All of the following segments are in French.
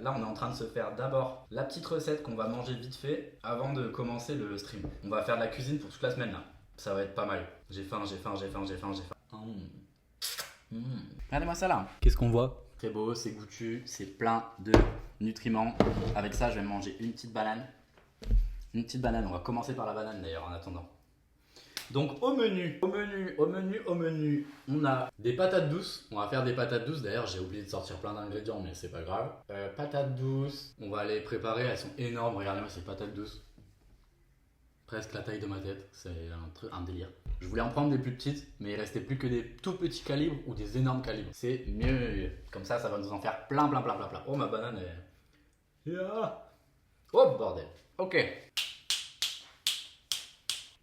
Là, on est en train de se faire d'abord la petite recette qu'on va manger vite fait avant de commencer le stream. On va faire de la cuisine pour toute la semaine là. Ça va être pas mal. J'ai faim, j'ai faim, j'ai faim, j'ai faim, j'ai faim. Regardez-moi ça là. Qu'est-ce qu'on voit? Très beau, c'est goûtu, c'est plein de nutriments. Avec ça, je vais manger une petite banane. Une petite banane. On va commencer par la banane d'ailleurs en attendant. Donc au menu, on a des patates douces. On va faire des patates douces. D'ailleurs, j'ai oublié de sortir plein d'ingrédients, mais c'est pas grave. Patates douces, on va les préparer. Elles sont énormes. Regardez-moi ces patates douces. Presque la taille de ma tête. C'est un délire. Je voulais en prendre des plus petites, mais il restait plus que des tout petits calibres ou des énormes calibres. C'est mieux. Comme ça va nous en faire plein. Oh, ma banane est... Yeah. Oh, bordel. Ok.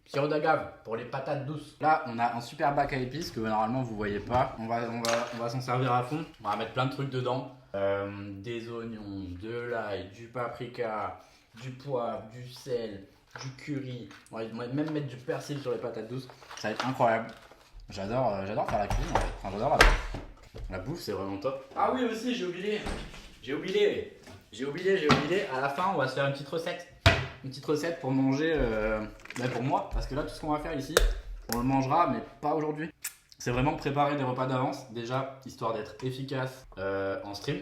Sirop d'agave pour les patates douces. Là, on a un super bac à épices que normalement vous voyez pas. On va s'en servir à fond. On va mettre plein de trucs dedans. Des oignons, de l'ail, du paprika, du poivre, du sel, du curry. On va même mettre du persil sur les patates douces. Ça va être incroyable. J'adore faire la cuisine en fait. Enfin, j'adore la bouffe, c'est vraiment top. Ah oui aussi, j'ai oublié. À la fin, on va se faire une petite recette. Une petite recette pour manger, pour moi, parce que là tout ce qu'on va faire ici, on le mangera mais pas aujourd'hui. C'est vraiment préparer des repas d'avance, déjà histoire d'être efficace en stream.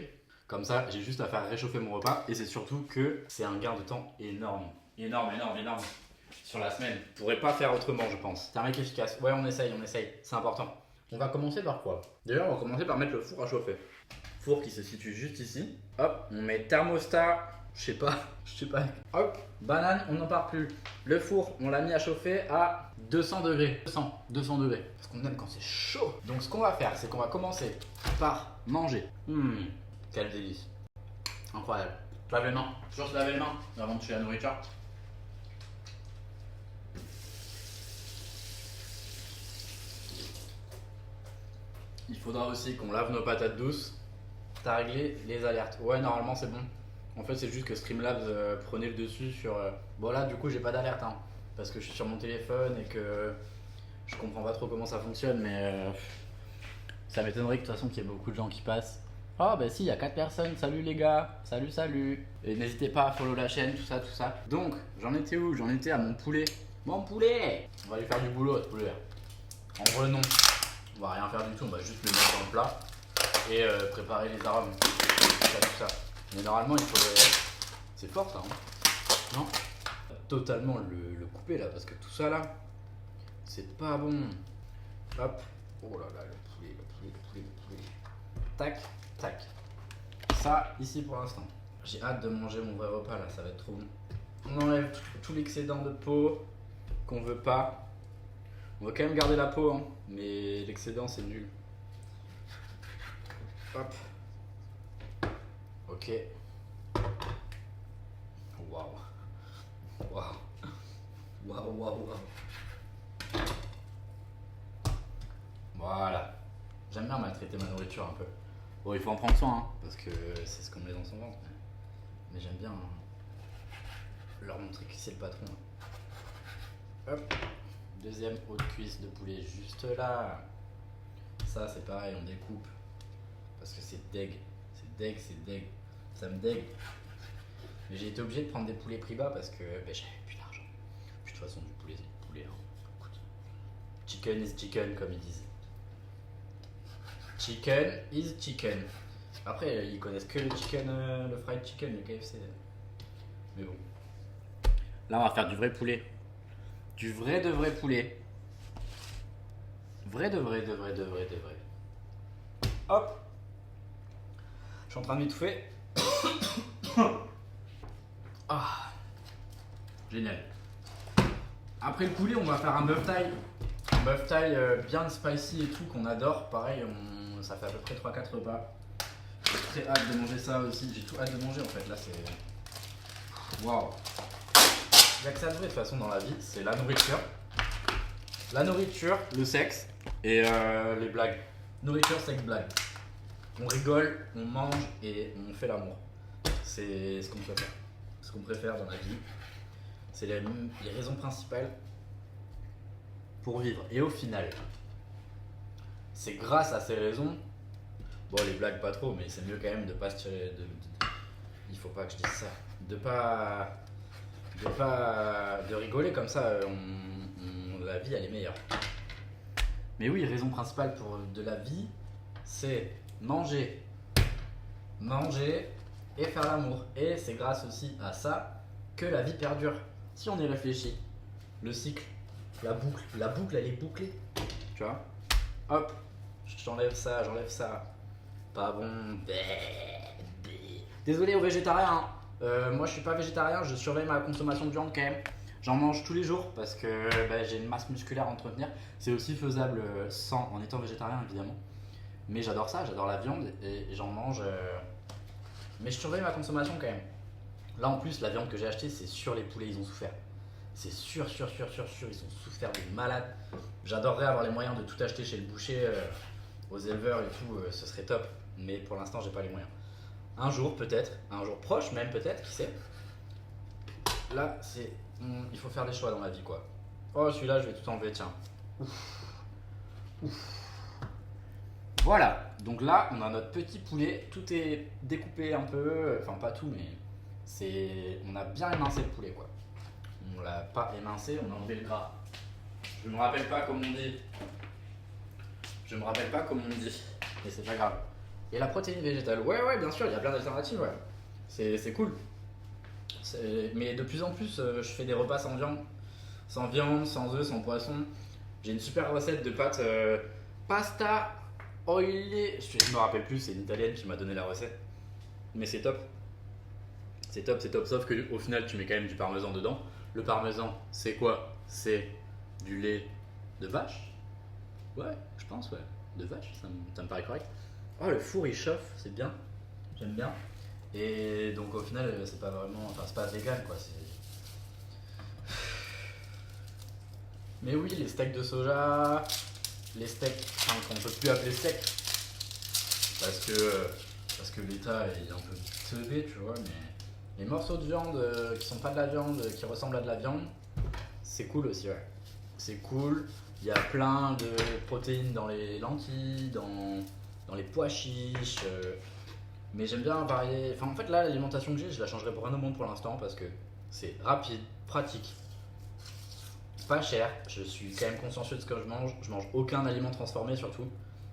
Comme ça j'ai juste à faire réchauffer mon repas et c'est surtout que c'est un gain de temps énorme sur la semaine. Je pourrais pas faire autrement je pense. C'est un mec efficace, ouais on essaye, c'est important. On va commencer par quoi? D'ailleurs on va commencer par mettre le four à chauffer. Four qui se situe juste ici. Hop, on met thermostat. Je sais pas. Hop, banane, on n'en parle plus. Le four, on l'a mis à chauffer à 200 degrés. 200 degrés. Parce qu'on aime quand c'est chaud. Donc ce qu'on va faire, c'est qu'on va commencer par manger. Quel délice. Incroyable. Lave les mains. Toujours se laver les mains avant de tuer la nourriture. Il faudra aussi qu'on lave nos patates douces. T'as réglé les alertes. Ouais, normalement c'est bon. En fait, c'est juste que Streamlabs prenait le dessus sur. Bon, là, du coup, j'ai pas d'alerte, hein, parce que je suis sur mon téléphone et que je comprends pas trop comment ça fonctionne, mais ça m'étonnerait que de toute façon qu'il y ait beaucoup de gens qui passent. Oh, bah si, il y a 4 personnes. Salut les gars, salut. Et n'hésitez pas à follow la chaîne, tout ça. Donc, j'en étais où? J'en étais à mon poulet. Mon poulet! On va lui faire du boulot à ce poulet. En vrai, non. On va rien faire du tout, on va juste le mettre dans le plat et préparer les arômes. Tout ça. Mais normalement, il faut. C'est fort ça, hein? Non? Totalement le couper là, parce que tout ça là, c'est pas bon. Hop. Oh là là, le poulet. Tac. Ça, ici pour l'instant. J'ai hâte de manger mon vrai repas là, ça va être trop bon. On enlève tout l'excédent de peau qu'on veut pas. On va quand même garder la peau, hein, mais l'excédent c'est nul. Hop. Ok. Waouh. Voilà. J'aime bien maltraiter ma nourriture un peu. Bon, il faut en prendre soin, hein, parce que c'est ce qu'on met dans son ventre. Mais j'aime bien leur montrer que c'est le patron. Hop. Deuxième haute cuisse de poulet juste là. Ça, c'est pareil, on découpe. Parce que c'est deg. Ça me dégue. Mais j'ai été obligé de prendre des poulets prix bas parce que j'avais plus d'argent. Puis de toute façon, du poulet, c'est du poulet. Hein. Écoute. Chicken is chicken, comme ils disent. Chicken is chicken. Après, ils connaissent que le chicken, le fried chicken, le KFC. Mais bon. Là, on va faire du vrai poulet. Du vrai de vrai poulet. Vrai de vrai. Hop. Je suis en train de m'étouffer. Ah, génial. Après le poulet, on va faire un buff thai. Un buff thai bien spicy et tout, qu'on adore. Pareil, ça fait à peu près 3-4 repas. J'ai très hâte de manger ça aussi. J'ai tout hâte de manger en fait. Là, c'est. Waouh. Il y a que ça de vrai de toute façon dans la vie, c'est la nourriture. La nourriture, le sexe et les blagues. Nourriture, sexe, blague. On rigole, on mange et on fait l'amour. C'est ce qu'on préfère. Ce qu'on préfère dans la vie. C'est les raisons principales pour vivre. Et au final, c'est grâce à ces raisons. Bon, les blagues pas trop, mais c'est mieux quand même de pas se tirer faut pas que je dise ça. De rigoler comme ça, la vie elle est meilleure. Mais oui, raison principale pour de la vie, c'est manger, manger et faire l'amour. Et c'est grâce aussi à ça que la vie perdure. Si on y réfléchit, le cycle, la boucle elle est bouclée. Tu vois? Hop, j'enlève ça, pas bon. Désolé aux végétariens, hein. Moi je suis pas végétarien, je surveille ma consommation de viande quand même. J'en mange tous les jours parce que j'ai une masse musculaire à entretenir. C'est aussi faisable en étant végétarien évidemment. Mais j'adore ça, j'adore la viande et j'en mange. Mais je surveille ma consommation quand même. Là en plus, la viande que j'ai achetée, c'est sûr les poulets, ils ont souffert. C'est sûr, ils ont souffert de malades. J'adorerais avoir les moyens de tout acheter chez le boucher, aux éleveurs et tout, ce serait top. Mais pour l'instant, j'ai pas les moyens. Un jour peut-être, un jour proche même peut-être, qui sait. Là, il faut faire des choix dans la vie quoi. Oh, celui-là, je vais tout enlever, tiens. Ouf. Voilà, donc là, on a notre petit poulet. Tout est découpé un peu, enfin pas tout, mais on a bien émincé le poulet quoi. On l'a pas émincé, on a enlevé le gras. Je me rappelle pas comment on dit. Mais c'est pas grave. Et la protéine végétale, ouais, bien sûr, il y a plein d'alternatives, ouais. C'est cool. Mais de plus en plus, je fais des repas sans viande, sans œufs, sans poisson. J'ai une super recette de pâtes pasta oilée. Je me rappelle plus, c'est une italienne qui m'a donné la recette. Mais c'est top. C'est top. Sauf qu'au final, tu mets quand même du parmesan dedans. Le parmesan, c'est quoi? C'est du lait de vache? Ouais, je pense, ouais. De vache, ça me paraît correct. Oh, le four il chauffe, c'est bien. J'aime bien. Et donc au final, c'est pas vraiment. Enfin, c'est pas vegan quoi. Mais oui, les steaks de soja, les steaks qu'on ne peut plus appeler steaks. Parce que l'état est un peu teubé, tu vois. Mais les morceaux de viande qui sont pas de la viande, qui ressemblent à de la viande, c'est cool aussi, ouais. C'est cool. Il y a plein de protéines dans les lentilles, dans les pois chiches. Mais j'aime bien varier. Enfin, en fait, là, l'alimentation que j'ai, je la changerai pour rien au monde pour l'instant parce que c'est rapide, pratique, pas cher. Je suis quand même consciencieux de ce que je mange. Je mange aucun aliment transformé, surtout.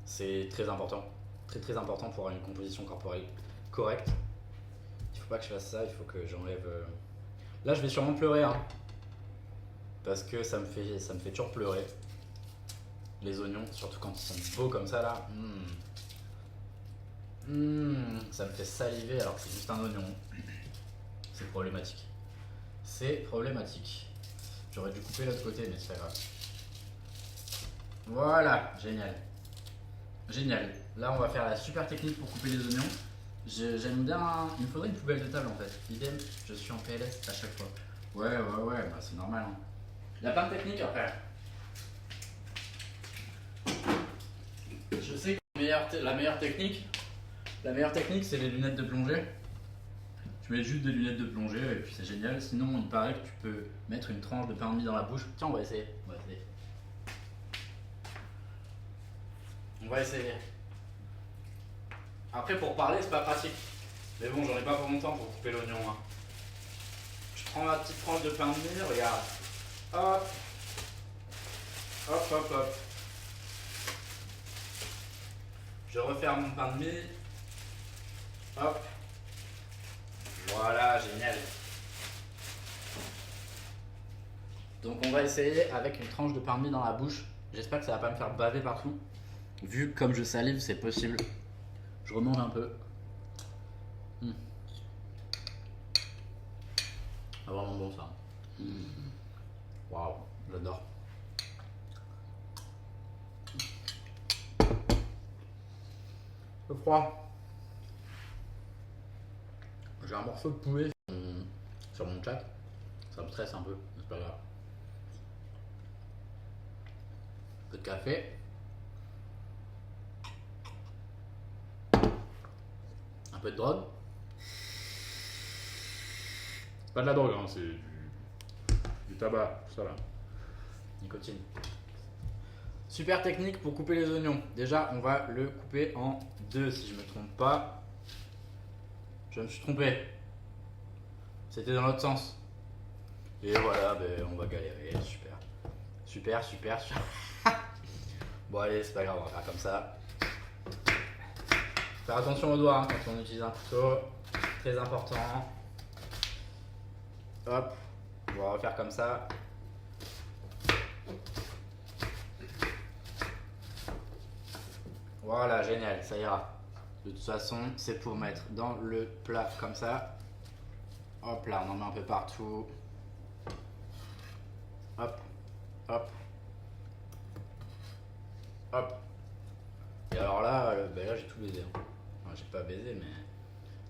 C'est très important. Très important pour avoir une composition corporelle correcte. Il faut pas que je fasse ça, il faut que j'enlève. Là, je vais sûrement pleurer, hein. Parce que ça me fait toujours pleurer. Les oignons, surtout quand ils sont beaux comme ça là. Ça me fait saliver alors que c'est juste un oignon. C'est problématique. J'aurais dû couper l'autre côté, mais c'est pas grave. Voilà, génial. Là, on va faire la super technique pour couper les oignons. J'aime bien. Il me faudrait une poubelle de table en fait. Idem, je suis en PLS à chaque fois. Ouais, bah, c'est normal. Hein. Il y a plein de techniques après. Je sais que la meilleure technique, c'est les lunettes de plongée. Tu mets juste des lunettes de plongée et puis c'est génial. Sinon, il paraît que tu peux mettre une tranche de pain de mie dans la bouche. Tiens, on va essayer. Après, pour parler, c'est pas pratique. Mais bon, j'en ai pas pour longtemps pour couper l'oignon. Hein. Je prends ma petite tranche de pain de mie, regarde. Hop. Je referme mon pain de mie. Hop. Voilà, génial. Donc on va essayer avec une tranche de pain de mie dans la bouche. J'espère que ça va pas me faire baver partout. Vu comme je salive, c'est possible. Je remonte un peu. Ah, vraiment bon ça. Waouh, j'adore. C'est froid. J'ai un morceau de poulet sur mon chat. Ça me stresse un peu, mais c'est pas grave. Un peu de café. Un peu de drogue. C'est pas de la drogue, hein, c'est du tabac, tout ça là. Nicotine. Super technique pour couper les oignons. Déjà, on va le couper en deux si je me trompe pas. Je me suis trompé. C'était dans l'autre sens. Et voilà, ben, on va galérer. Super. Super, super, super. Bon, allez, c'est pas grave, on va faire comme ça. Faire attention aux doigts hein, quand on utilise un couteau. Très important. Hop. On va refaire comme ça. Voilà, génial, ça ira. De toute façon, c'est pour mettre dans le plat comme ça. Hop là, on en met un peu partout. Hop, hop, hop. Et alors là, ben là j'ai tout baisé. Enfin, j'ai pas baisé, mais...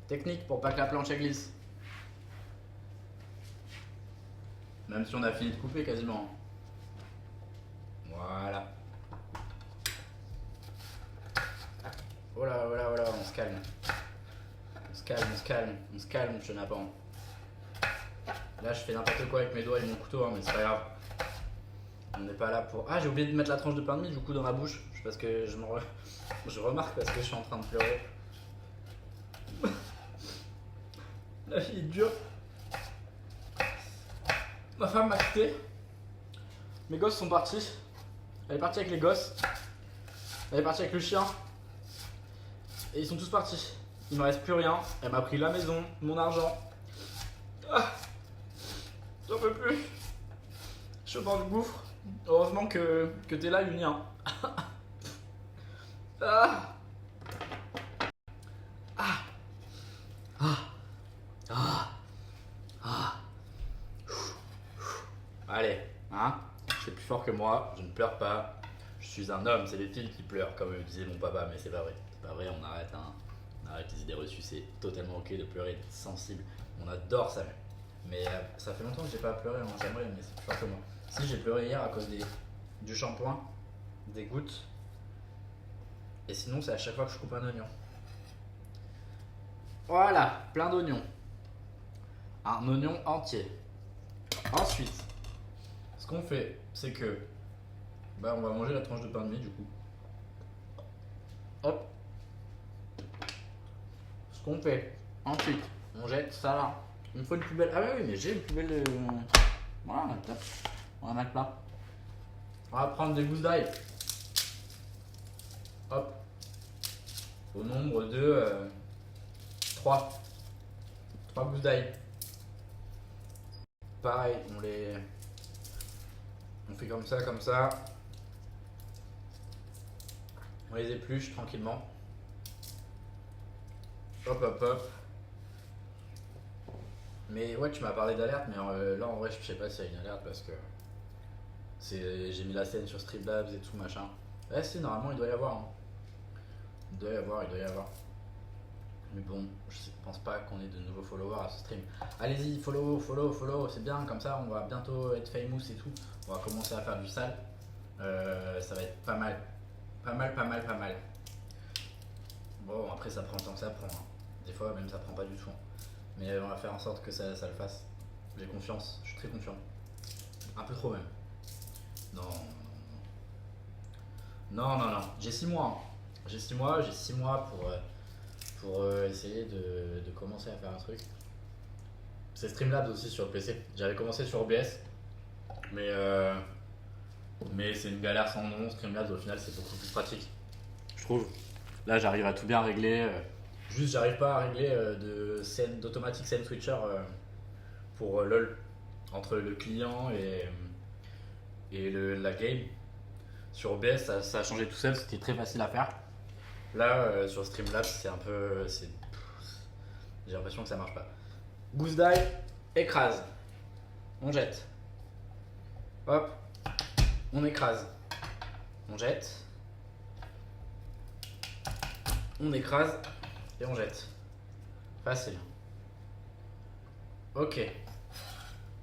Technique pour pas que la planche elle glisse. Même si on a fini de couper quasiment. Voilà. Oh là, oh là, oh là, on se calme. On se calme, on se calme, on se calme, chenapan. Là, je fais n'importe quoi avec mes doigts et mon couteau, hein, mais c'est pas grave. On n'est pas là pour... Ah, j'ai oublié de mettre la tranche de pain de mie du coup dans ma bouche. Parce que je remarque parce que je suis en train de pleurer. La vie est dure. Ma femme m'a quitté. Mes gosses sont partis. Elle est partie avec les gosses. Elle est partie avec le chien. Et ils sont tous partis. Il me reste plus rien. Elle m'a pris la maison, mon argent. Ah, j'en peux plus. Je suis au bord du gouffre. Heureusement que t'es là, Uni. Hein. Ah. Ah. Ah. Ah. Ah. Allez, hein. C'est plus fort que moi. Je ne pleure pas. Je suis un homme. C'est les filles qui pleurent, comme disait mon papa, mais c'est pas vrai. C'est pas vrai. On arrête. Hein. On arrête les idées reçues. C'est totalement ok de pleurer, d'être sensible. On adore ça même. Mais ça fait longtemps que j'ai pas pleuré. Hein. J'aimerais, mais c'est plus fort que moi. Si j'ai pleuré hier à cause du shampoing, des gouttes. Et sinon, c'est à chaque fois que je coupe un oignon. Voilà, plein d'oignons. Un oignon entier. Ensuite, ce qu'on fait, c'est que on va manger la tranche de pain de mie du coup. Hop. Ce qu'on fait, ensuite, on jette ça là. Il me faut une poubelle. Ah oui, mais j'ai une poubelle de... Voilà, top. On va mettre là. On va prendre des gousses d'ail. Hop. Au nombre de 3. 3 gousses d'ail. Pareil, on fait comme ça, comme ça. On les épluche tranquillement. Hop, hop, hop. Mais ouais, tu m'as parlé d'alerte, mais là en vrai, je sais pas s'il y a une alerte parce que j'ai mis la scène sur Streamlabs et tout machin. Eh si, normalement il doit y avoir. Hein. Il doit y avoir. Mais bon, je pense pas qu'on ait de nouveaux followers à ce stream. Allez-y, follow, c'est bien, comme ça on va bientôt être famous et tout. On va commencer à faire du sale. Ça va être pas mal. Pas mal. Bon, après ça prend le temps que ça prend. Hein. Des fois même ça prend pas du tout. Hein. Mais on va faire en sorte que ça le fasse. J'ai confiance, je suis très confiant. Un peu trop même. Non. J'ai 6 mois. Hein. J'ai 6 mois pour essayer de commencer à faire un truc. C'est Streamlabs aussi sur le PC. J'avais commencé sur OBS, mais c'est une galère sans nom. Streamlabs au final c'est beaucoup plus pratique, je trouve. Là j'arrive à tout bien régler. Juste j'arrive pas à régler d'automatic scene switcher pour LOL entre le client et la game. Sur OBS ça a changé tout seul, c'était très facile à faire. Là, sur Streamlabs, c'est un peu... J'ai l'impression que ça marche pas. Gousse d'ail, écrase. On jette. Hop. On écrase. On jette. On écrase. Et on jette. Facile. Ok.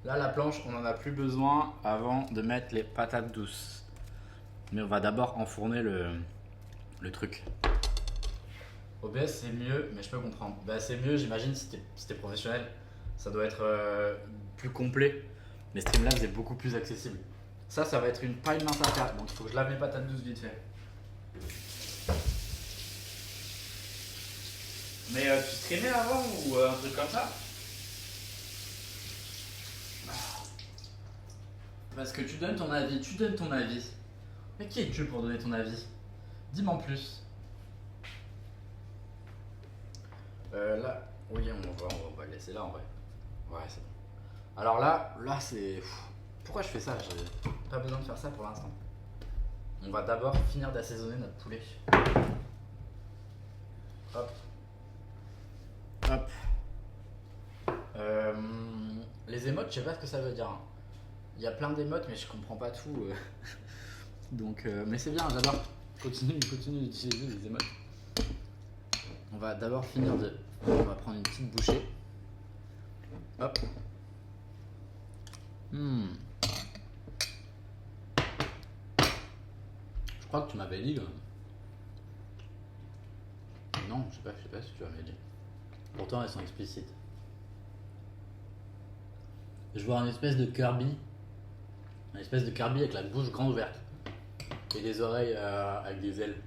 Là, la planche, on n'en a plus besoin avant de mettre les patates douces. Mais on va d'abord enfourner le truc. OBS c'est mieux, mais je peux comprendre. C'est mieux, j'imagine, si t'es professionnel. Ça doit être plus complet. Mais Streamlabs est beaucoup plus accessible. Ça va être pas une mince affaire. Donc il faut que je lave mes patates douces vite fait. Mais tu streamais avant ou un truc comme ça? Parce que tu donnes ton avis, tu donnes ton avis. Mais qui es-tu pour donner ton avis? Dis-moi en plus. Là, oui, on va le laisser là en vrai. Ouais, c'est bon. Alors là c'est... Pourquoi je fais ça? J'ai pas besoin de faire ça pour l'instant. On va d'abord finir d'assaisonner notre poulet. Hop. Hop. Les émotes, je sais pas ce que ça veut dire. Hein. Il y a plein d'émotes, mais je comprends pas tout. Donc, mais c'est bien, j'adore. Continue d'utiliser les émotes. On va d'abord finir de... On va prendre une petite bouchée. Hop. Je crois que tu m'avais dit. Non, je sais pas si tu m'avais dit. Pourtant, elles sont explicites. Je vois une espèce de Kirby. Une espèce de Kirby avec la bouche grande ouverte. Et des oreilles avec des ailes.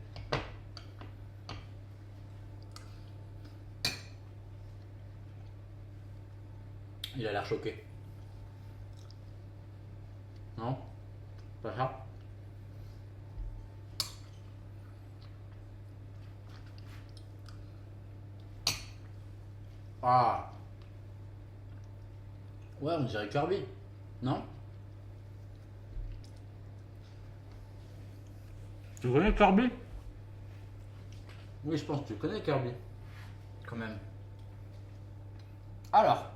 Il a l'air choqué. Non? Pas ça? Ah! Ouais, on dirait Kirby. Non? Tu connais Kirby? Oui, je pense que tu connais Kirby. Quand même. Alors,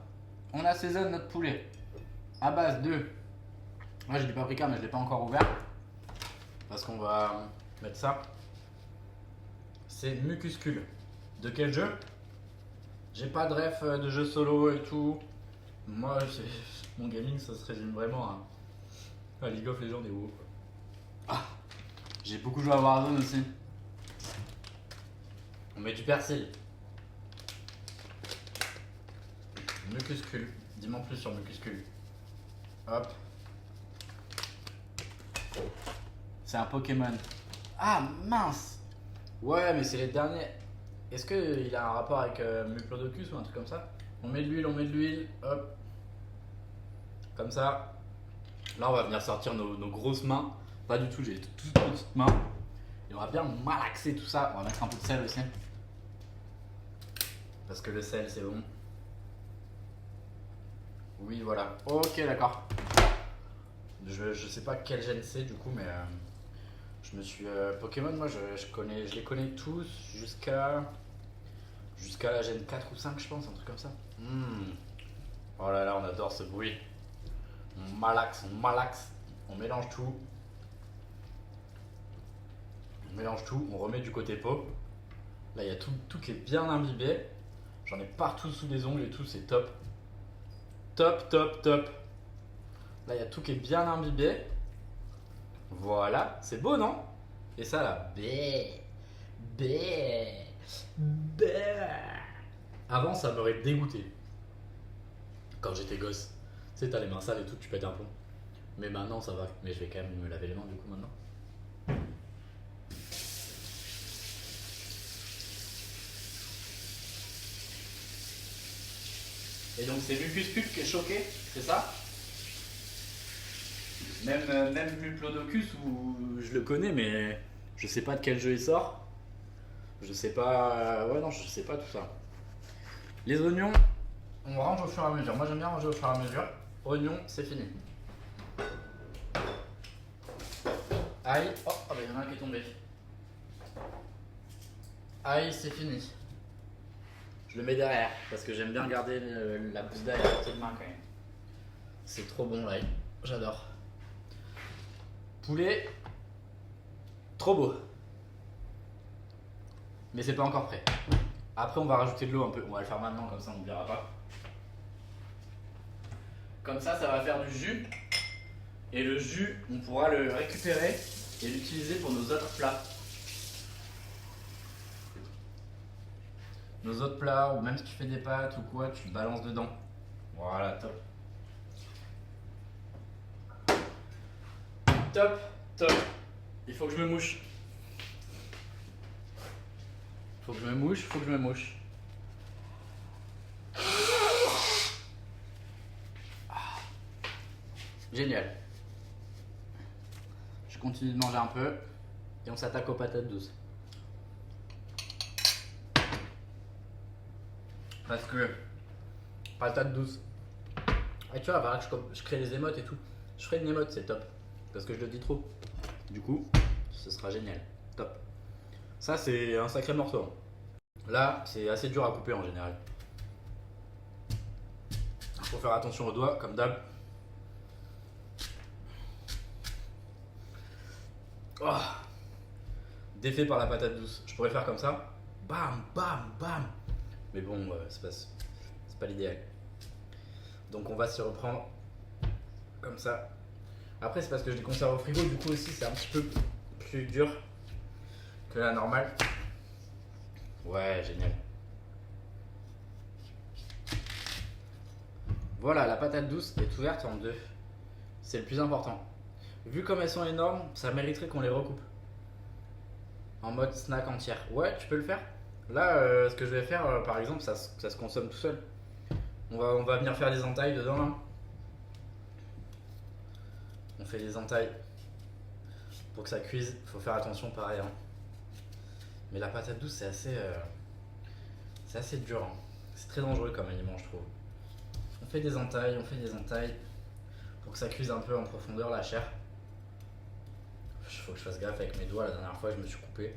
on assaisonne notre poulet à base de... Moi j'ai du paprika, mais je l'ai pas encore ouvert. Parce qu'on va mettre ça. C'est Mucuscule. De quel jeu? J'ai pas de ref de jeu solo et tout. Moi, mon gaming, ça se résume vraiment à League of Legends et WoW. Ah, j'ai beaucoup joué à Warzone aussi. On met du persil. Mucuscule. Dis-moi plus sur Mucuscule. Hop. C'est un Pokémon. Ah mince. Ouais, mais c'est les derniers. Est-ce qu'il a un rapport avec Muplodocus ou un truc comme ça? On met de l'huile, hop. Comme ça. Là, on va venir sortir nos grosses mains. Pas du tout, j'ai toutes petites mains. Et on va bien malaxer tout ça. On va mettre un peu de sel aussi. Parce que le sel, c'est bon. Oui, voilà. Ok, d'accord. Je sais pas quel gène c'est du coup, mais je me suis... Pokémon, moi, je les connais tous jusqu'à la gène 4 ou 5, je pense, un truc comme ça. Oh là là, on adore ce bruit. On malaxe, on mélange tout. On remet du côté peau. Là, il y a tout qui est bien imbibé. J'en ai partout sous les ongles et tout, c'est top. Top. Là, il y a tout qui est bien imbibé. Voilà, c'est beau, non? Et ça, là, Avant, ça m'aurait dégoûté. Quand j'étais gosse. Tu sais, t'as les mains sales et tout, tu pètes un plomb. Mais maintenant, ça va. Mais je vais quand même me laver les mains, du coup, maintenant. Et donc, c'est Mucuscule qui est choqué, c'est ça? Même Muplodocus, où je le connais, mais je sais pas de quel jeu il sort. Je sais pas. Ouais, non, je sais pas tout ça. Les oignons, on range au fur et à mesure. Moi, j'aime bien ranger au fur et à mesure. Oignons, c'est fini. Ail, oh, bah, il y en a un qui est tombé. Ail, c'est fini. Je le mets derrière parce que j'aime bien garder la pousse d'ail à côté de main quand même. C'est trop bon l'ail, j'adore. Poulet, trop beau. Mais c'est pas encore prêt. Après, on va rajouter de l'eau un peu. On va le faire maintenant, comme ça on n'oubliera pas. Comme ça va faire du jus. Et le jus, on pourra le récupérer et l'utiliser pour nos autres plats. Nos autres plats, ou même si tu fais des pâtes ou quoi, tu balances dedans. Voilà, top. Top. Il faut que je me mouche. Faut que je me mouche. Génial. Je continue de manger un peu et on s'attaque aux patates douces. Parce que patates douces. Et tu vois, voilà, je crée des émotes et tout. Je ferai une émote, c'est top. Parce que je le dis trop. Du coup, ce sera génial. Top. Ça, c'est un sacré morceau. Là, c'est assez dur à couper en général. Faut faire attention aux doigts, comme d'hab. Oh, défait par la patate douce. Je pourrais faire comme ça. Bam, bam, bam. Mais bon, c'est pas l'idéal. Donc on va se reprendre comme ça. Après, c'est parce que je les conserve au frigo, du coup aussi, c'est un petit peu plus dur que la normale. Ouais, génial. Voilà, la patate douce est ouverte en deux. C'est le plus important. Vu comme elles sont énormes, ça mériterait qu'on les recoupe. En mode snack entière. Ouais, tu peux le faire. Là, ce que je vais faire, par exemple, ça se consomme tout seul. On va venir faire des entailles dedans. Là. On fait des entailles pour que ça cuise. Faut faire attention pareil. Hein. Mais la patate douce, c'est assez dur. Hein. C'est très dangereux comme aliment, je trouve. On fait des entailles pour que ça cuise un peu en profondeur la chair. Il faut que je fasse gaffe avec mes doigts. La dernière fois, je me suis coupé.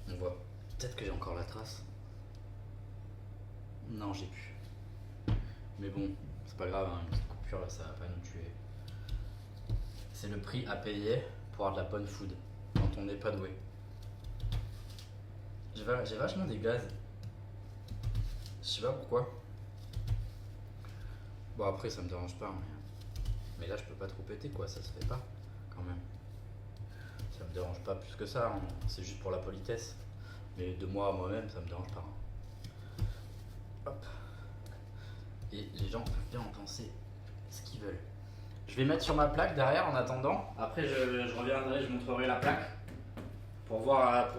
On voit peut-être que j'ai encore la trace. Non, j'ai plus. Mais bon, c'est pas grave, hein, une petite coupure là, ça va pas nous tuer. C'est le prix à payer pour avoir de la bonne food quand on n'est pas doué. J'ai vachement des gaz. Je sais pas pourquoi. Bon, après, ça me dérange pas. Mais là, je peux pas trop péter quoi, ça se fait pas quand même. Ça me dérange pas plus que ça, hein. C'est juste pour la politesse. Mais de moi à moi-même, ça me dérange pas. Hein. Hop. Et les gens peuvent bien en penser ce qu'ils veulent. Je vais mettre sur ma plaque derrière en attendant. Après, je reviendrai, je montrerai la plaque pour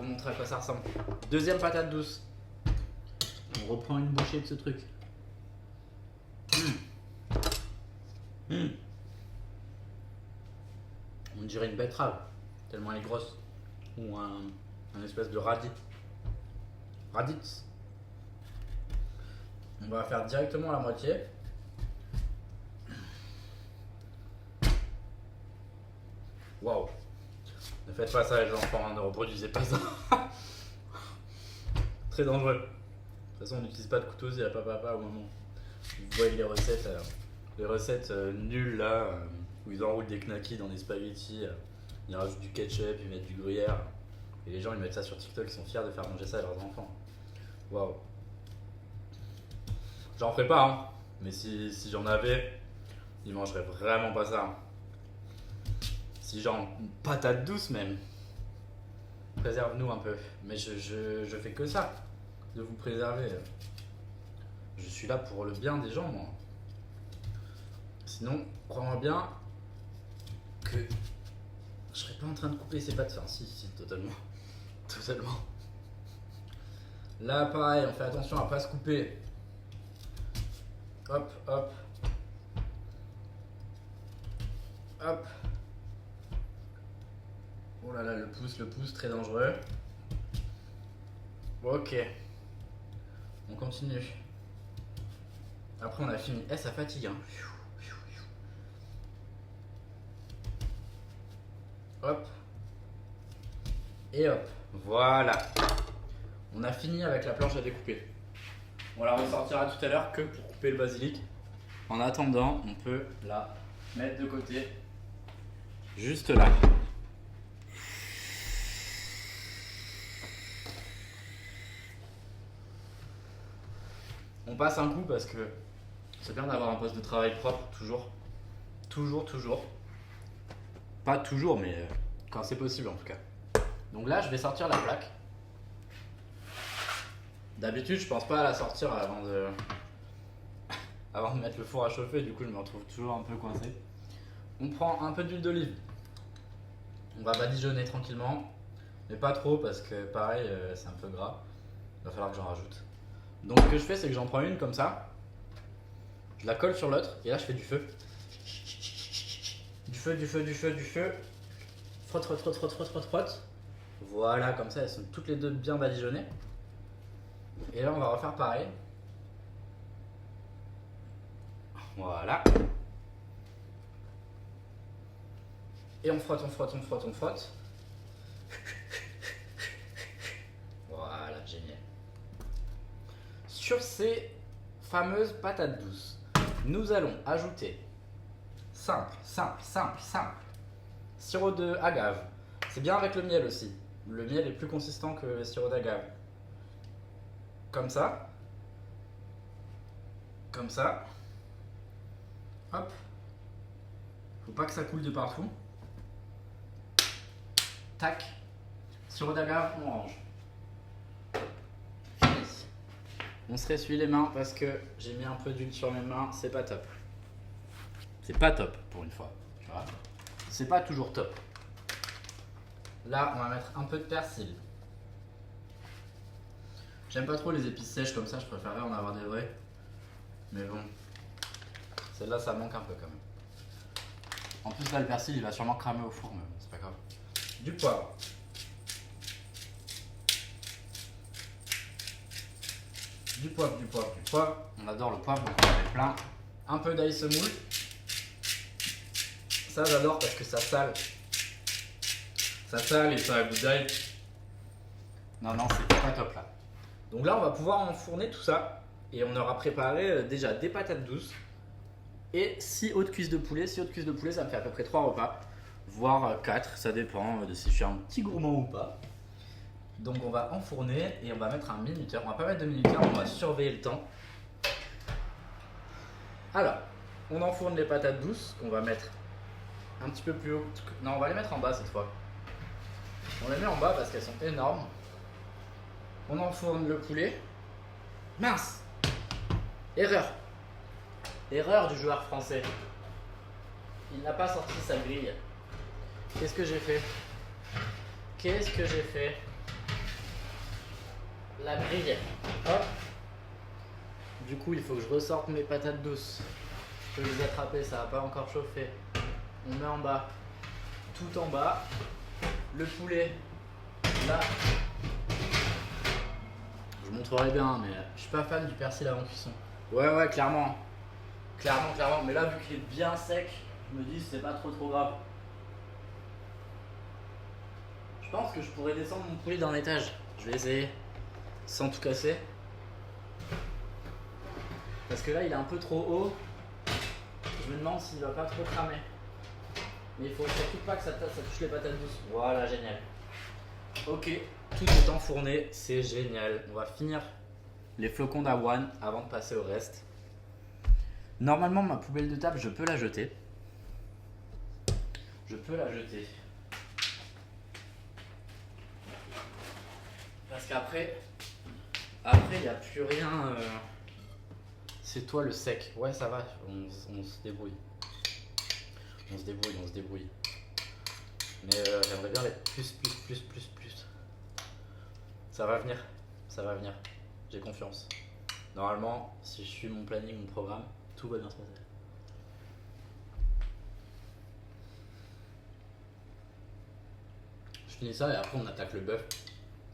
montrer à quoi ça ressemble. Deuxième patate douce. On reprend une bouchée de ce truc. On dirait une betterave, tellement elle est grosse. Ou un espèce de radis. Raditz. On va faire directement la moitié. Waouh. Ne faites pas ça les enfants, hein, ne reproduisez pas ça. Très dangereux. De toute façon, on n'utilise pas de couteau s'il n'y a pas papa ou maman. Vous voyez les recettes nulles là, où ils enroulent des knackis dans des spaghettis, ils rajoutent du ketchup, ils mettent du gruyère. Et les gens ils mettent ça sur TikTok, ils sont fiers de faire manger ça à leurs enfants. Waouh. J'en ferai pas, hein. Mais si j'en avais, ils mangeraient vraiment pas ça. Si genre une patate douce même. Préserve-nous un peu. Mais je fais que ça, de vous préserver. Je suis là pour le bien des gens, moi. Sinon, crois-moi bien que je serais pas en train de couper ces pâtes. Enfin, si, totalement. Totalement. Là, pareil, on fait attention à pas se couper. Hop, hop. Hop. Oh là là, le pouce, très dangereux. Ok. On continue. Après, on a fini. Ça fatigue, hein. Hop. Et hop. Voilà. On a fini avec la planche à découper. On la ressortira tout à l'heure que pour couper le basilic. En attendant, on peut la mettre de côté. Juste là. On passe un coup parce que c'est bien d'avoir un poste de travail propre, toujours. Toujours. Pas toujours, mais quand c'est possible en tout cas. Donc là, je vais sortir la plaque. D'habitude, je pense pas à la sortir avant de mettre le four à chauffer, du coup, je me retrouve toujours un peu coincé. On prend un peu d'huile d'olive. On va badigeonner tranquillement, mais pas trop parce que pareil, c'est un peu gras. Il va falloir que j'en rajoute. Donc ce que je fais, c'est que j'en prends une comme ça. Je la colle sur l'autre et là, je fais du feu. Du feu, du feu, du feu, du feu. Frotte, frotte, frotte, frotte, frotte, frotte, frotte. Voilà, comme ça, elles sont toutes les deux bien badigeonnées. Et là, on va refaire pareil. Voilà. Et on frotte, on frotte, on frotte, on frotte. Voilà, génial. Sur ces fameuses patates douces, nous allons ajouter simple, simple, simple, simple. Sirop de agave. C'est bien avec le miel aussi. Le miel est plus consistant que le sirop d'agave. Comme ça. Comme ça. Hop. Faut pas que ça coule de partout. Tac. Sirop d'agave, on range. Fini. On se ressuie les mains parce que j'ai mis un peu d'huile sur mes mains. C'est pas top. C'est pas top pour une fois. Tu vois. C'est pas toujours top. Là, on va mettre un peu de persil. J'aime pas trop les épices sèches comme ça, je préférerais en avoir des vraies. Mais bon, celle-là, ça manque un peu quand même. En plus, là, le persil, il va sûrement cramer au four, mais bon, c'est pas grave. Du poivre. Du poivre, du poivre, du poivre. On adore le poivre, donc on en met plein. Un peu d'ail semoule. Ça, j'adore parce que ça sale. Ça sale et ça a le goût d'ail. Non, non, c'est pas top là. Donc là, on va pouvoir enfourner tout ça. Et on aura préparé déjà des patates douces et 6 hautes cuisses de poulet. 6 hautes cuisses de poulet, ça me fait à peu près 3 repas, voire 4, ça dépend de si je suis un petit gourmand ou pas. Donc on va enfourner et on va mettre un minuteur. On va pas mettre de minuteur, on va surveiller le temps. Alors, on enfourne les patates douces qu'on va mettre un petit peu plus haut. Non, on va les mettre en bas cette fois. On les met en bas parce qu'elles sont énormes. On enfourne le poulet. Mince! Erreur. Erreur du joueur français. Il n'a pas sorti sa grille. Qu'est-ce que j'ai fait? Qu'est-ce que j'ai fait? La grille. Hop. Du coup, il faut que je ressorte mes patates douces. Je peux les attraper, ça n'a pas encore chauffé. On met en bas. Tout en bas. Le poulet. Là. Je vous montrerai bien, mais je suis pas fan du persil avant cuisson. Ouais, clairement. Clairement. Mais là, vu qu'il est bien sec, je me dis c'est pas trop grave. Je pense que je pourrais descendre mon poulet d'un étage. Je vais essayer. Sans tout casser. Parce que là, il est un peu trop haut. Je me demande s'il va pas trop cramer. Mais il faut surtout pas que ça touche les patates douces. Voilà, génial. Ok, tout est enfourné. C'est génial. On va finir les flocons d'avoine avant de passer au reste. Normalement, ma poubelle de table, je peux la jeter. Parce qu'après, il n'y a plus rien. C'est toi le sec. Ouais, ça va, on se débrouille. On se débrouille. Mais j'aimerais bien les plus. Ça va venir. J'ai confiance. Normalement, si je suis mon planning, mon programme, tout va bien se passer. Je finis ça et après on attaque le bœuf.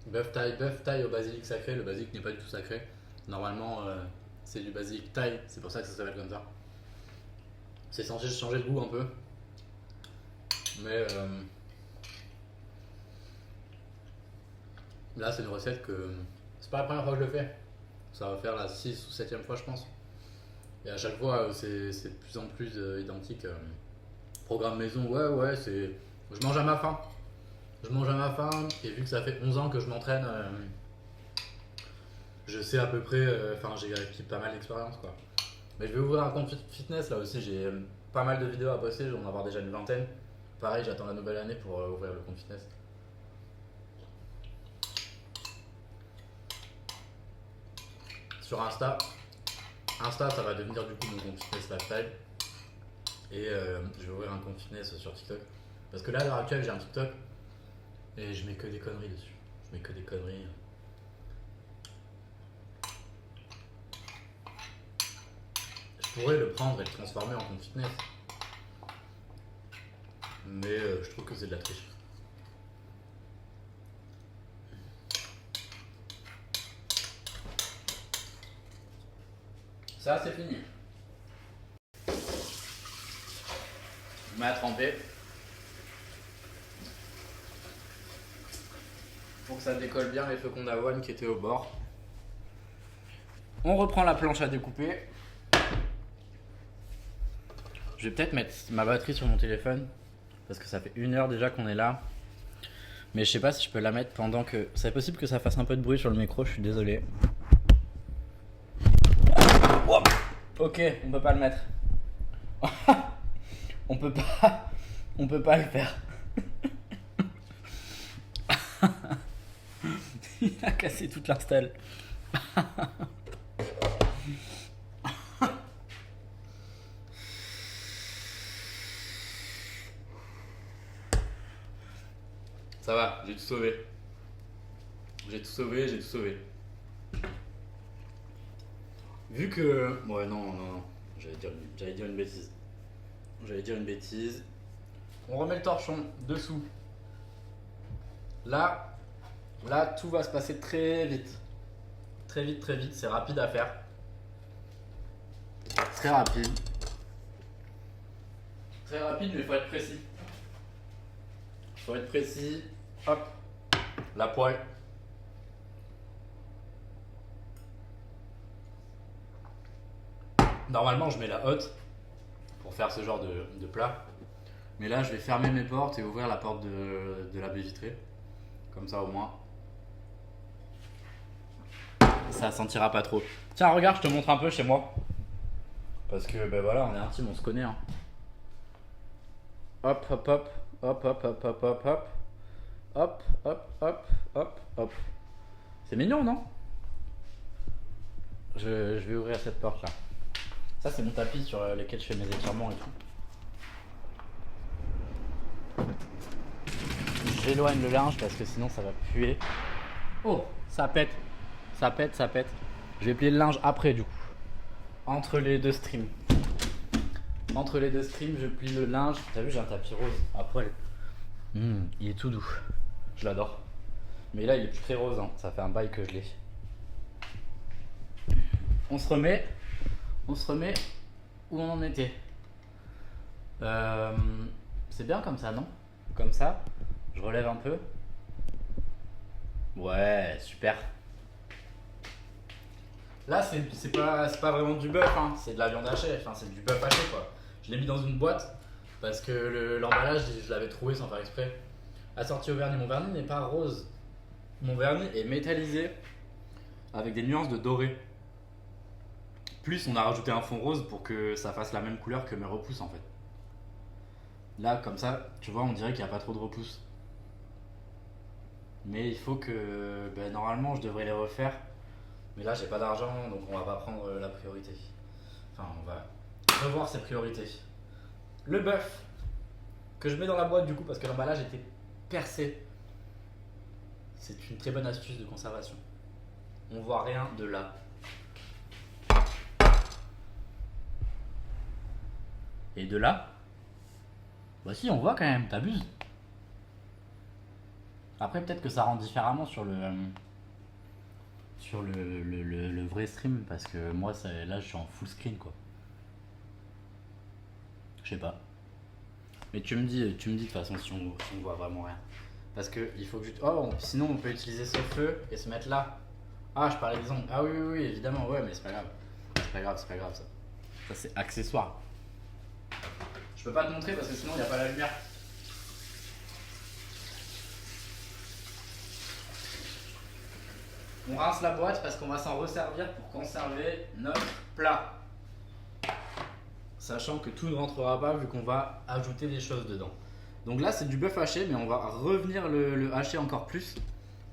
Bœuf taille au basilic sacré. Le basilic n'est pas du tout sacré. Normalement, c'est du basilic taille. C'est pour ça que ça s'appelle comme ça. C'est censé changer de goût un peu. Mais là, c'est une recette que c'est pas la première fois que je le fais. Ça va faire la 6 ou 7e fois, je pense. Et à chaque fois, c'est de plus en plus identique. Programme maison, ouais, c'est. Je mange à ma faim. Et vu que ça fait 11 ans que je m'entraîne, je sais à peu près. Enfin, j'ai acquis pas mal d'expérience, quoi. Mais je vais ouvrir un compte fitness là aussi. J'ai pas mal de vidéos à poster. Je vais en avoir déjà une vingtaine. Pareil, j'attends la nouvelle année pour ouvrir le compte fitness. Sur Insta, ça va devenir du coup mon compte fitness lifestyle. Et je vais ouvrir un compte fitness sur TikTok. Parce que là, à l'heure actuelle, j'ai un TikTok et je mets que des conneries dessus. Je pourrais le prendre et le transformer en compte fitness. Mais je trouve que c'est de la triche. Ça, c'est fini. Je mets à tremper. Pour que ça décolle bien les flocons d'avoine qui étaient au bord. On reprend la planche à découper. Je vais peut-être mettre ma batterie sur mon téléphone parce que ça fait 1 heure déjà qu'on est là. Mais je sais pas si je peux la mettre pendant que... C'est possible que ça fasse un peu de bruit sur le micro, je suis désolé. Oh, ok, on peut pas le mettre. on peut pas le faire. Il a cassé toute l'install. Ça va, j'ai tout sauvé. J'ai tout sauvé. Vu que... Ouais, non. J'allais dire une bêtise. On remet le torchon dessous. Là, tout va se passer très vite. Très vite. C'est rapide à faire. Très rapide, mais il faut être précis. Hop, la poêle. Normalement, je mets la hotte pour faire ce genre de plat. Mais là, je vais fermer mes portes et ouvrir la porte de la baie vitrée. Comme ça, au moins, ça sentira pas trop. Tiens, regarde, je te montre un peu chez moi. Parce que, ben voilà, on est intime, on se connaît. Hein. Hop. Hop. C'est mignon, non? Je vais ouvrir cette porte là. Ça, c'est mon tapis sur lequel je fais mes étirements et tout. J'éloigne le linge parce que sinon ça va puer. Oh, ça pète. Je vais plier le linge après du coup. Entre les deux streams, je plie le linge. T'as vu, j'ai un tapis rose à poil. Il est tout doux. Je l'adore. Mais là, il est plus très rose. Hein. Ça fait un bail que je l'ai. On se remet où on en était. C'est bien comme ça, non? Comme ça. Je relève un peu. Ouais, super. Là, c'est pas vraiment du bœuf, hein. C'est de la viande hachée. Enfin, c'est du bœuf haché, quoi. Je l'ai mis dans une boîte parce que l'emballage, je l'avais trouvé sans faire exprès. Assorti au vernis. Mon vernis n'est pas rose. Mon vernis est métallisé avec des nuances de doré. Plus, on a rajouté un fond rose pour que ça fasse la même couleur que mes repousses, en fait. Là, comme ça, tu vois, on dirait qu'il n'y a pas trop de repousses. Mais il faut que... Ben, normalement, je devrais les refaire. Mais là, j'ai pas d'argent, donc on va pas prendre la priorité. Enfin, on va revoir ses priorités. Le bœuf, que je mets dans la boîte du coup, parce que l'emballage était percé. C'est une très bonne astuce de conservation. On voit rien de là. Et de là, bah si, on voit quand même, t'abuses. Après, peut-être que ça rend différemment sur le vrai stream, parce que moi, là, je suis en full screen, quoi. Je sais pas. Mais tu me dis de toute façon si on voit vraiment rien. Parce que il faut que sinon, on peut utiliser ce feu et se mettre là. Ah, je parlais des ongles. Ah oui, évidemment, ouais, mais c'est pas grave. C'est pas grave, ça. Ça, c'est accessoire. Je peux pas te montrer parce que sinon, il n'y a pas la lumière. On rince la boîte parce qu'on va s'en resservir pour conserver notre plat. Sachant que tout ne rentrera pas vu qu'on va ajouter des choses dedans. Donc là, c'est du bœuf haché, mais on va revenir le hacher encore plus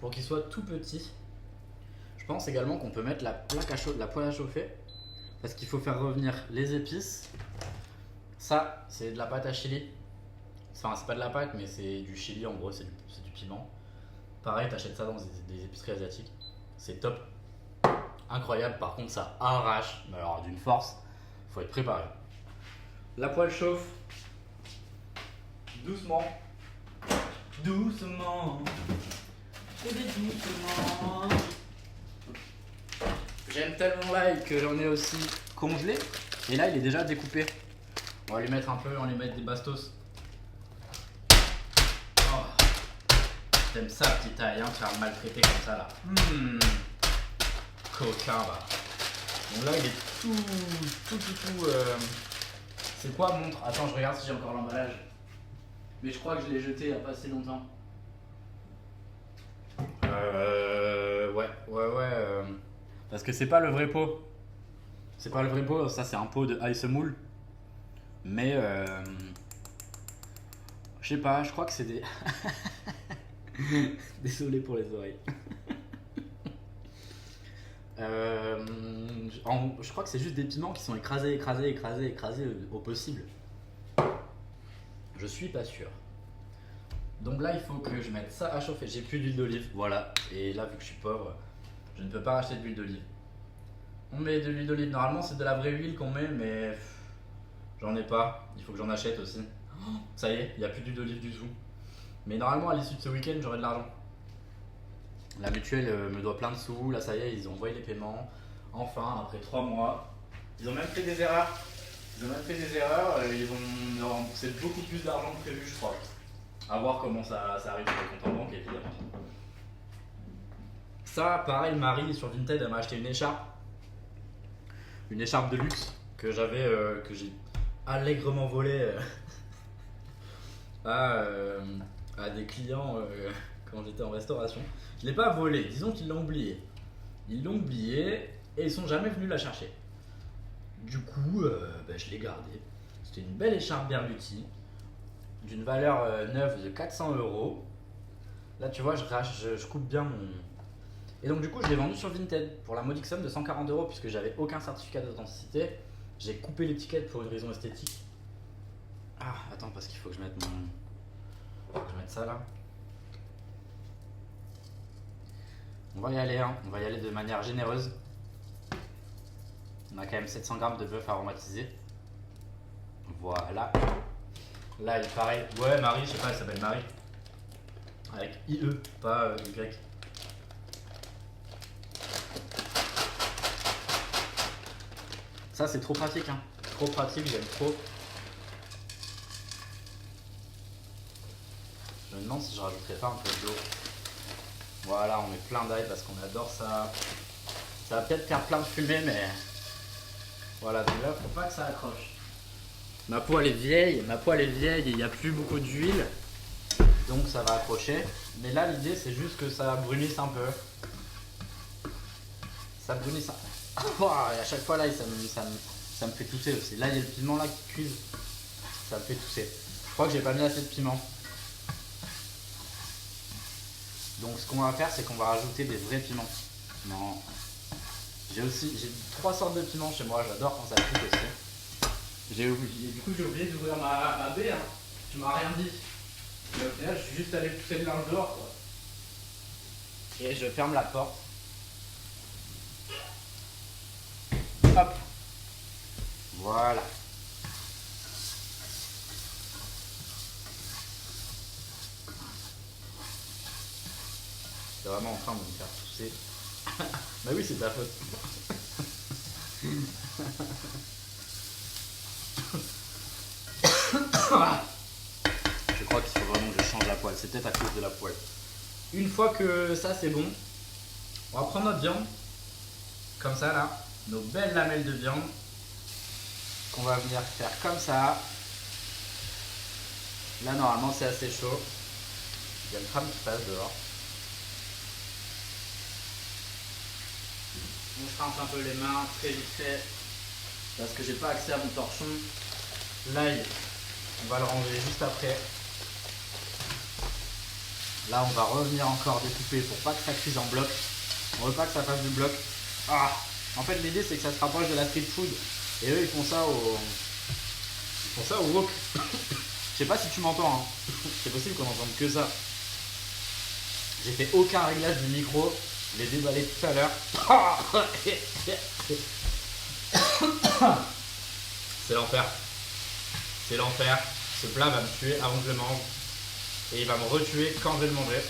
pour qu'il soit tout petit. Je pense également qu'on peut mettre la poêle à chauffer parce qu'il faut faire revenir les épices. Ça, c'est de la pâte à chili. Enfin, c'est pas de la pâte, mais c'est du chili en gros, c'est du piment. Pareil, t'achètes ça dans des épiceries asiatiques. C'est top. Incroyable, par contre, ça arrache. Mais alors, d'une force, faut être préparé. La poêle chauffe. Doucement. Doucement. Doucement. J'aime tellement l'ail que j'en ai aussi congelé. Et là, il est déjà découpé. On va lui mettre un peu, on va lui mettre des bastos. Oh. T'aimes ça, petit ail, hein, tu vas me maltraiter comme ça là. Coquin, va. Donc là, il est tout. C'est quoi, montre? Attends, je regarde si j'ai encore l'emballage. Mais je crois que je l'ai jeté il n'y a pas assez longtemps. Ouais. Parce que c'est pas le vrai pot. C'est pas le vrai pot, ça c'est un pot de ice moule. Mais je sais pas, je crois que c'est des. Désolé pour les oreilles. Je crois que c'est juste des piments qui sont écrasés au possible. Je suis pas sûr. Donc là, il faut que je mette ça à chauffer. J'ai plus d'huile d'olive, voilà. Et là, vu que je suis pauvre, je ne peux pas acheter d'huile d'olive. On met de l'huile d'olive. Normalement, c'est de la vraie huile qu'on met, mais j'en ai pas. Il faut que j'en achète aussi. Ça y est, il n'y a plus d'huile d'olive du tout. Mais normalement, à l'issue de ce week-end, j'aurai de l'argent. La mutuelle me doit plein de sous. Là, ça y est, ils ont envoyé les paiements. Enfin, après 3 mois. Ils ont même fait des erreurs. Ils ont remboursé beaucoup plus d'argent que prévu, je crois. À voir comment ça arrive sur le compte en banque, évidemment. Ça, pareil, Marie sur Vinted, elle m'a acheté une écharpe. Une écharpe de luxe que j'ai allègrement volée à des clients quand j'étais en restauration. Je ne l'ai pas volée, disons qu'ils l'ont oublié. Ils l'ont oublié et ils sont jamais venus la chercher. Du coup, je l'ai gardée. C'était une belle écharpe Berluti d'une valeur neuve de 400 €. Là, tu vois, je coupe bien mon. Et donc, du coup, je l'ai vendu sur Vinted pour la modique somme de 140 € puisque j'avais aucun certificat d'authenticité. J'ai coupé l'étiquette pour une raison esthétique. Ah, attends, parce qu'il faut que je mette mon. Faut que je mette ça là. On va y aller, hein. On va y aller de manière généreuse. On a quand même 700 g de bœuf aromatisé. Voilà. Là, il paraît. Ouais, Marie, je sais pas, elle s'appelle Marie. Avec IE, pas Y. Ça, c'est trop pratique, hein. Trop pratique, j'aime trop. Je me demande si je rajouterais pas un peu d'eau. Voilà, on met plein d'ail parce qu'on adore ça. Ça va peut-être faire plein de fumée, mais. Voilà, donc là, faut pas que ça accroche. Ma poêle est vieille et il n'y a plus beaucoup d'huile. Donc ça va accrocher. Mais là, l'idée, c'est juste que ça brunisse un peu. Ça brunisse un peu. Et à chaque fois, là, ça me fait tousser aussi. Là, il y a le piment là qui cuise. Ça me fait tousser. Je crois que j'ai pas mis assez de piment. Donc ce qu'on va faire, c'est qu'on va rajouter des vrais piments. Non. J'ai 3 sortes de piments chez moi. J'adore quand ça pique aussi. Du coup, j'ai oublié d'ouvrir ma baie. Hein. Tu m'as rien dit. Et au final, je suis juste allé pousser le linge dehors. Quoi. Et je ferme la porte. Hop. Voilà. C'est vraiment en train de me faire tousser. Bah oui, c'est ta faute. Je crois qu'il faut vraiment que je change la poêle. C'est peut-être à cause de la poêle. Une fois que ça c'est bon, on va prendre notre viande. Comme ça là. Nos belles lamelles de viande. Qu'on va venir faire comme ça. Là normalement c'est assez chaud. Il y a le tram qui passe dehors. On se rince un peu les mains très vite fait. Parce que j'ai pas accès à mon torchon. L'ail, on va le ranger juste après. Là, on va revenir encore découper pour pas que ça cuise en bloc. On veut pas que ça fasse du bloc. Ah, en fait, l'idée c'est que ça se rapproche de la street food. Et eux, ils font ça au wok. Je sais pas si tu m'entends. Hein. C'est possible qu'on n'entende que ça. J'ai fait aucun réglage du micro. Je l'ai déballé tout à l'heure. C'est l'enfer. C'est l'enfer. Ce plat va me tuer avant que je le mange. Et il va me retuer quand je vais le manger.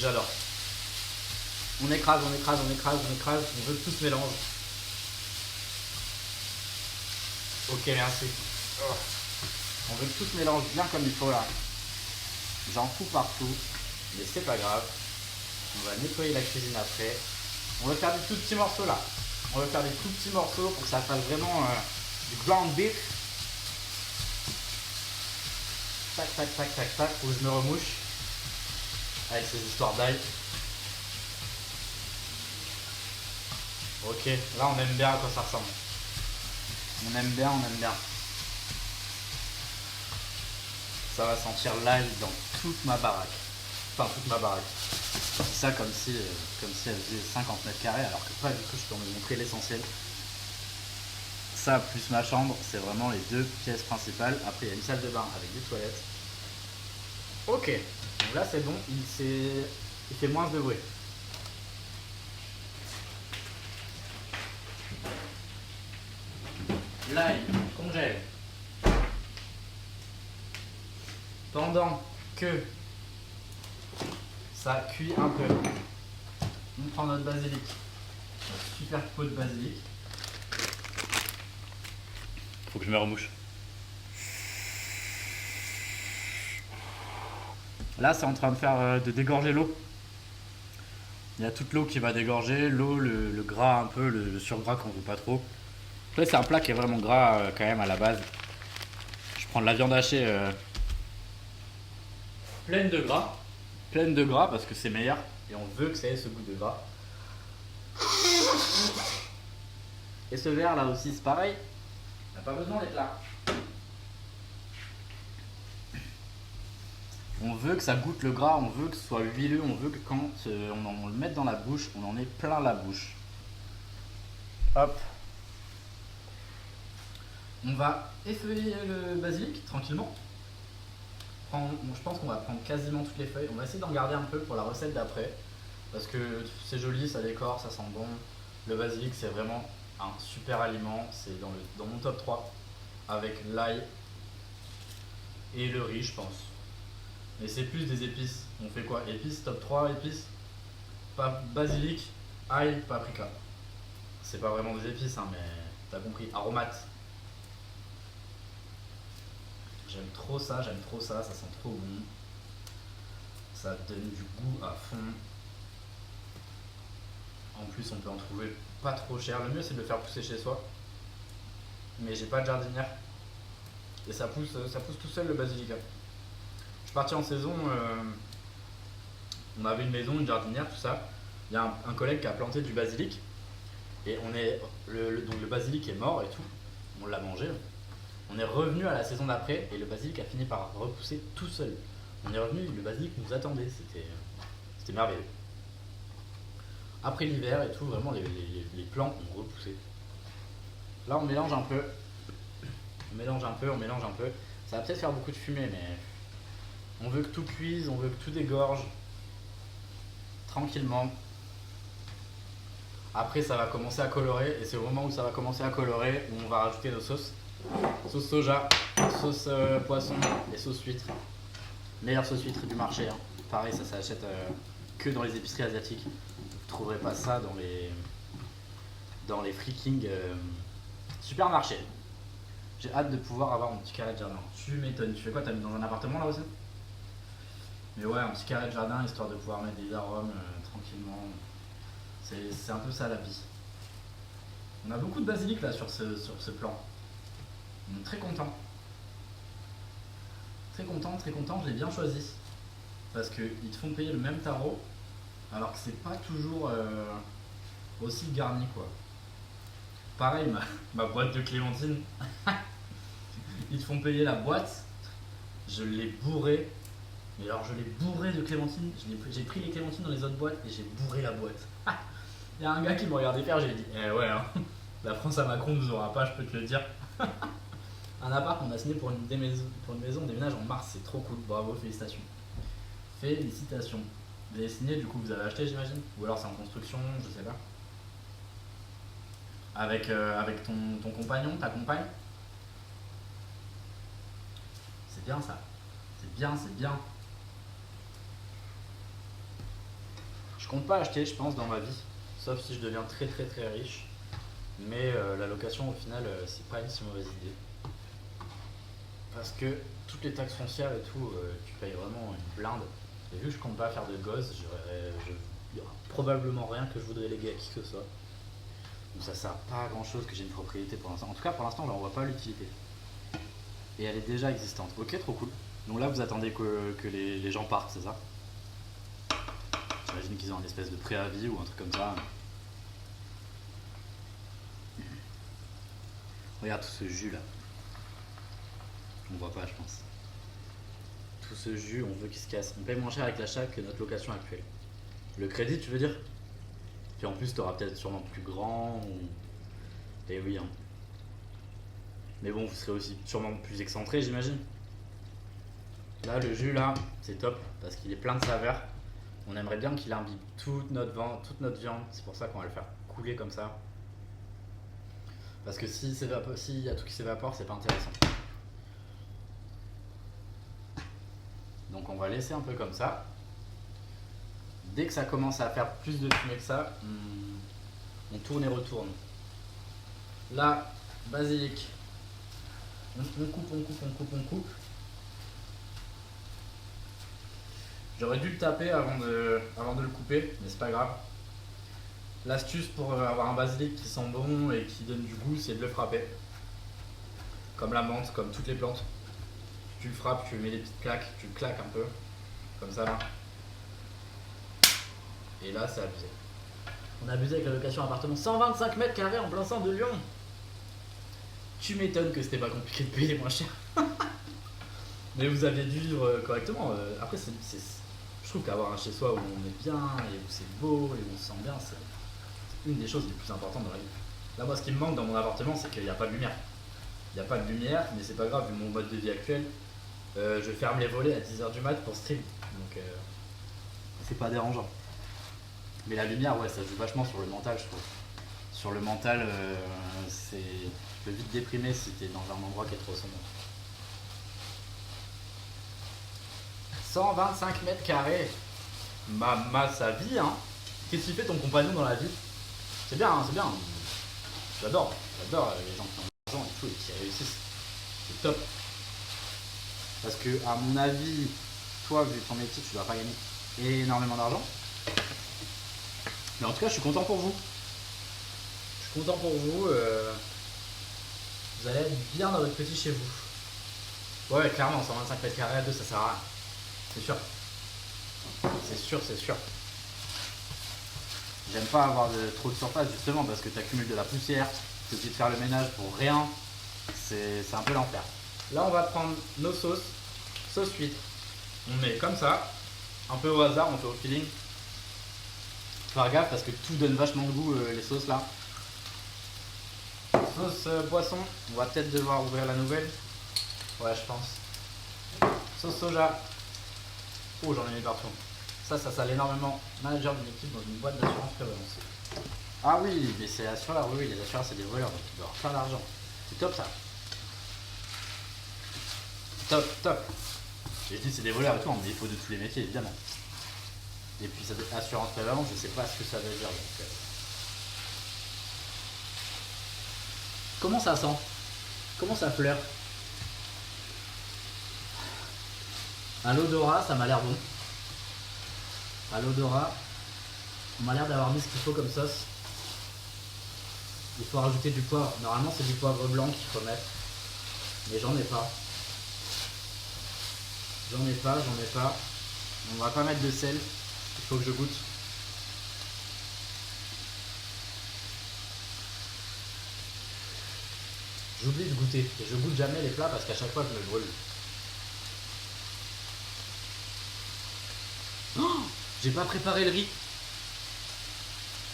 J'adore. On écrase, on écrase, on écrase, on écrase. On veut que tout se mélange. Ok, merci. Oh. On veut que tout se mélange bien comme il faut là. J'en fous partout. Mais c'est pas grave. On va nettoyer la cuisine après. On va faire des tout petits morceaux là. On va faire des tout petits morceaux pour que ça fasse vraiment du ground beef. Tac, tac, tac, tac, tac. Faut que je me remouche. Avec ces histoires d'ail. Ok, là on aime bien à quoi ça ressemble. On aime bien, on aime bien. Ça va sentir l'ail dans toute ma baraque. Enfin, toute ma baraque. Je dis ça comme si elle faisait 50 mètres carrés, alors que pas du tout, je peux vous montrer l'essentiel. Ça, plus ma chambre, c'est vraiment les deux pièces principales. Après, il y a une salle de bain avec des toilettes. Ok, donc là c'est bon, il fait moins de bruit. L'ail congèle. Pendant que ça cuit un peu, on prend notre basilic, notre super pot de basilic. Faut que je me remouche. Là, c'est en train de dégorger l'eau. Il y a toute l'eau qui va dégorger, l'eau, le gras un peu, le surgras qu'on veut pas trop. Là, c'est un plat qui est vraiment gras quand même à la base. Je prends de la viande hachée pleine de gras parce que c'est meilleur et on veut que ça ait ce goût de gras. Et ce verre là aussi, c'est pareil. On n'a pas besoin d'être là. On veut que ça goûte le gras, on veut que ce soit huileux, on veut que quand on le mette dans la bouche, on en ait plein la bouche. Hop. On va effeuiller le basilic tranquillement. Je pense qu'on va prendre quasiment toutes les feuilles. On va essayer d'en garder un peu pour la recette d'après. Parce que c'est joli, ça décore, ça sent bon. Le basilic, c'est vraiment un super aliment. C'est dans mon top 3. Avec l'ail et le riz, je pense. Mais c'est plus des épices. On fait quoi? Épices, top 3, épices. Basilic, ail, paprika. C'est pas vraiment des épices, hein, mais t'as compris. Aromates. J'aime trop ça, ça sent trop bon. Ça donne du goût à fond. En plus, on peut en trouver pas trop cher. Le mieux, c'est de le faire pousser chez soi. Mais j'ai pas de jardinière. Et ça pousse tout seul le basilic. Je suis parti en saison. On avait une maison, une jardinière, tout ça. Il y a un collègue qui a planté du basilic. Et donc le basilic est mort et tout. On l'a mangé. On est revenu à la saison d'après et le basilic a fini par repousser tout seul. On est revenu, le basilic nous attendait, c'était merveilleux. Après l'hiver et tout, vraiment les plants ont repoussé. Là on mélange un peu. On mélange un peu. Ça va peut-être faire beaucoup de fumée, mais on veut que tout cuise, on veut que tout dégorge. Tranquillement. Après ça va commencer à colorer et c'est au moment où ça va commencer à colorer où on va rajouter nos sauces. Sauce soja, sauce poisson et sauce huître. Meilleure sauce huître du marché. Hein. Pareil, ça s'achète que dans les épiceries asiatiques. Vous ne trouverez pas ça dans les freaking supermarchés. J'ai hâte de pouvoir avoir mon petit carré de jardin. Tu m'étonnes. Tu fais quoi? T'habites dans un appartement là aussi? Mais ouais, un petit carré de jardin histoire de pouvoir mettre des arômes tranquillement. C'est un peu ça la vie. On a beaucoup de basilic là sur ce plan. On est très content. Très content, je l'ai bien choisi. Parce qu'ils te font payer le même tarot, alors que c'est pas toujours aussi garni quoi. Pareil, ma boîte de clémentine, ils te font payer la boîte, je l'ai bourré. Mais alors je l'ai bourré de clémentine, j'ai pris les clémentines dans les autres boîtes et j'ai bourré la boîte. Il y a un gars qui me regardait faire, j'ai dit ouais hein, la France à Macron nous aura pas, je peux te le dire. Un appart qu'on a signé pour une maison, on déménage en mars, c'est trop cool, bravo, félicitations. Félicitations. Vous avez signé, du coup vous avez acheté j'imagine? Ou alors c'est en construction, je sais pas. Avec ton compagnon, ta compagne? bien ça. C'est bien, c'est bien. Je compte pas acheter, je pense, dans ma vie. Sauf si je deviens très très très riche. Mais la location, au final, c'est pas une si mauvaise idée. Parce que toutes les taxes foncières et tout, tu payes vraiment une blinde. Et vu que je compte pas faire de gosses, il y aura probablement rien que je voudrais léguer à qui que ce soit. Donc ça sert pas à grand chose que j'ai une propriété pour l'instant. En tout cas, pour l'instant, j'en vois pas l'utilité. Et elle est déjà existante. Ok, trop cool. Donc là, vous attendez que les gens partent, c'est ça? J'imagine qu'ils ont un espèce de préavis ou un truc comme ça. Regarde tout ce jus là. On voit pas, je pense. Tout ce jus, on veut qu'il se casse. On paye moins cher avec l'achat que notre location actuelle. Le crédit, tu veux dire? Puis en plus, tu auras peut-être sûrement plus grand. Et oui, hein. Mais bon, vous serez aussi sûrement plus excentré, j'imagine. Là, le jus là, c'est top parce qu'il est plein de saveurs. On aimerait bien qu'il imbibe toute notre viande. C'est pour ça qu'on va le faire couler comme ça. Parce que s'il y a tout qui s'évapore, c'est pas intéressant. Donc on va laisser un peu comme ça. Dès que ça commence à faire plus de fumée que ça, on tourne et retourne. Là, basilic. On coupe. J'aurais dû le taper avant de le couper, mais c'est pas grave. L'astuce pour avoir un basilic qui sent bon et qui donne du goût, c'est de le frapper. Comme la menthe, comme toutes les plantes. Tu le frappes, tu lui mets des petites claques, tu le claques un peu. Comme ça là. Et là, c'est abusé. On a abusé avec la location appartement 125 mètres carrés en plein centre de Lyon. Tu m'étonnes que c'était pas compliqué de payer moins cher. Mais vous aviez dû vivre correctement. Après, je trouve qu'avoir un chez soi où on est bien et où c'est beau et où on se sent bien, c'est une des choses les plus importantes dans la vie. Là, moi, ce qui me manque dans mon appartement, c'est qu'il n'y a pas de lumière. Il n'y a pas de lumière, mais c'est pas grave, vu mon mode de vie actuel. Je ferme les volets à 10h du mat pour stream. Donc, c'est pas dérangeant. Mais la lumière, ouais, ça joue vachement sur le mental, je trouve. Sur le mental, tu peux vite déprimer si t'es dans un endroit qui est trop sombre. 125 mètres carrés. Sa vie, hein. Qu'est-ce qu'il fait ton compagnon dans la vie? C'est bien, hein, c'est bien. J'adore les gens qui ont de l'argent et tout et qui réussissent. C'est top. Parce que, à mon avis, toi, vu ton métier, tu dois pas gagner énormément d'argent. Mais en tout cas, je suis content pour vous. Je suis content pour vous. Vous allez être bien dans votre petit chez vous. Ouais, clairement, 125 mètres carrés à deux, ça sert à rien. C'est sûr. C'est sûr. J'aime pas avoir trop de surface justement parce que tu accumules de la poussière, tu es obligé de faire le ménage pour rien. C'est un peu l'enfer. Là, on va prendre nos sauces. Sauce huître. On met comme ça, un peu au hasard, on fait au feeling. Faut faire gaffe parce que tout donne vachement de goût, les sauces là. Sauce poisson, on va peut-être devoir ouvrir la nouvelle. Ouais, je pense. Sauce soja. Oh, j'en ai mis partout. Ça sale énormément. Manager d'une équipe dans une boîte d'assurance prévoyance. Ah oui, mais c'est assureur, oui, les assureurs c'est des voleurs, donc ils doivent faire de l'argent. C'est top ça. Top. J'ai dit c'est des voleurs et tout, mais il faut de tous les métiers évidemment. Et puis ça assurance prévoyance, je sais pas ce que ça veut dire. Donc, Comment ça sent? Comment ça fleure? À l'odorat, ça m'a l'air bon. À l'odorat, on m'a l'air d'avoir mis ce qu'il faut comme sauce. Il faut rajouter du poivre. Normalement, c'est du poivre blanc qu'il faut mettre. Mais j'en ai pas. J'en ai pas. On va pas mettre de sel. Il faut que je goûte. J'oublie de goûter. Et je goûte jamais les plats parce qu'à chaque fois, je me brûle. Oh, j'ai pas préparé le riz.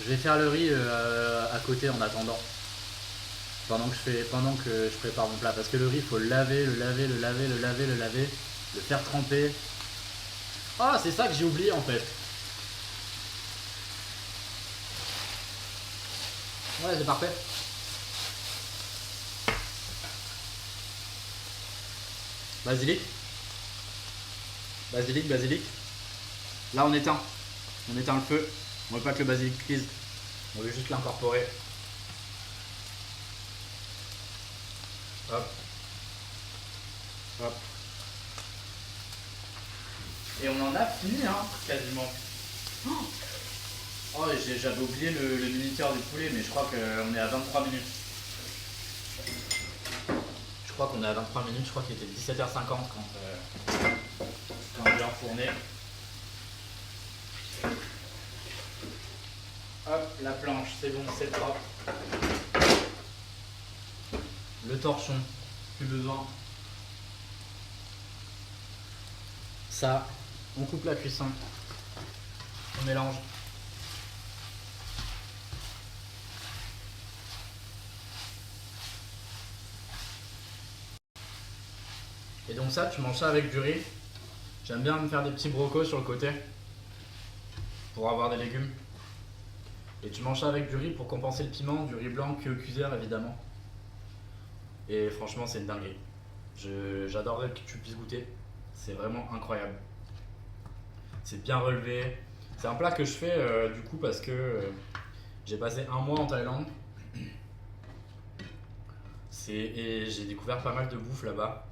Je vais faire le riz à côté en attendant. Pendant que je prépare mon plat. Parce que le riz, il faut le laver, le faire tremper. Ah, c'est ça que j'ai oublié en fait. Ouais, c'est parfait. Basilic. Basilic, basilic. Là on éteint. On éteint le feu. On veut pas que le basilic cuise. On veut juste l'incorporer. Hop. Hop. Et on en a fini, hein, quasiment. Oh, j'avais oublié le minuteur du poulet, mais je crois qu'on est à 23 minutes. Je crois qu'on est à 23 minutes, je crois qu'il était 17h50 quand il est enfourné. Hop, la planche, c'est bon, c'est propre. Le torchon, plus besoin. Ça, on coupe la cuisson. On mélange. Et donc ça, tu manges ça avec du riz. J'aime bien me faire des petits brocos sur le côté pour avoir des légumes. Et tu manges ça avec du riz pour compenser le piment, du riz blanc cuit au cuiseur évidemment. Et franchement, c'est une dinguerie. J'adorerais que tu puisses goûter. C'est vraiment incroyable. C'est bien relevé. C'est un plat que je fais du coup parce que j'ai passé un mois en Thaïlande. Et j'ai découvert pas mal de bouffe là-bas.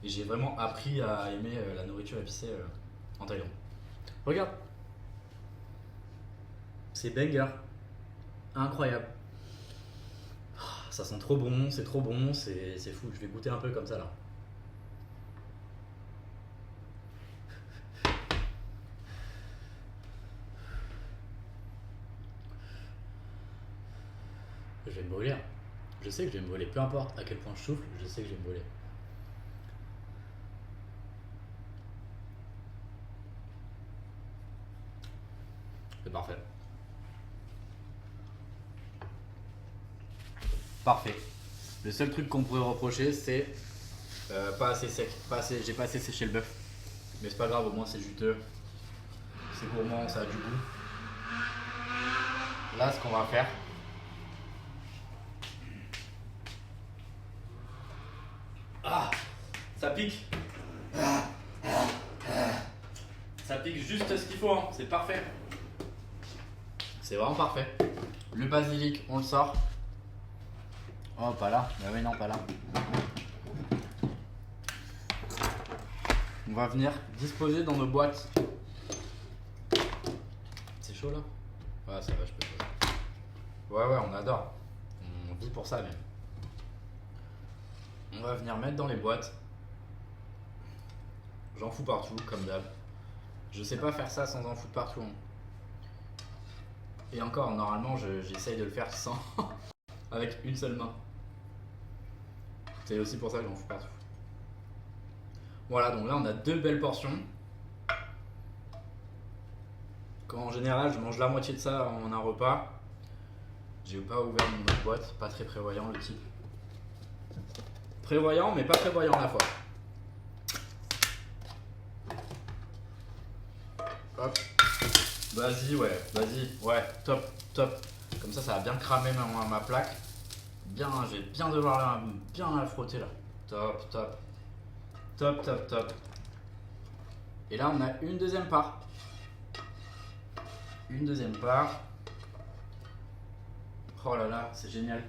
Et j'ai vraiment appris à aimer la nourriture épicée en Thaïlande. Regarde. C'est banger. Incroyable. Ça sent trop bon, c'est fou. Je vais goûter un peu comme ça là. Je vais me brûler. Je sais que je vais me brûler. Peu importe à quel point je souffle, je sais que je vais me brûler. C'est parfait. Parfait. Le seul truc qu'on pourrait reprocher, c'est pas assez sec. J'ai pas assez séché le bœuf. Mais c'est pas grave, au moins c'est juteux. C'est gourmand, ça a du goût. Là, ce qu'on va faire, ah, ça pique. Ça pique juste ce qu'il faut, hein. C'est parfait. C'est vraiment parfait. Le basilic, on le sort. Oh, pas là. Bah oui, non, pas là. On va venir disposer dans nos boîtes. C'est chaud là? Ouais, ça va, je peux poser. Ouais, on adore. On vit pour ça même. On va venir mettre dans les boîtes. J'en fous partout, comme d'hab. Je sais pas faire ça sans en foutre partout. Et encore, normalement, j'essaye de le faire sans. Avec une seule main. C'est aussi pour ça que j'en fous partout. Voilà, donc là, on a 2 belles portions. Quand en général, je mange la moitié de ça en un repas. J'ai pas ouvert mon autre boîte. Pas très prévoyant, le type. Prévoyant, mais pas prévoyant à la fois. Hop. Vas-y, ouais, top. Comme ça va bien cramer ma plaque. Bien, je vais bien devoir bien la frotter là. Top. Et là, on a une deuxième part. Oh là là, c'est génial.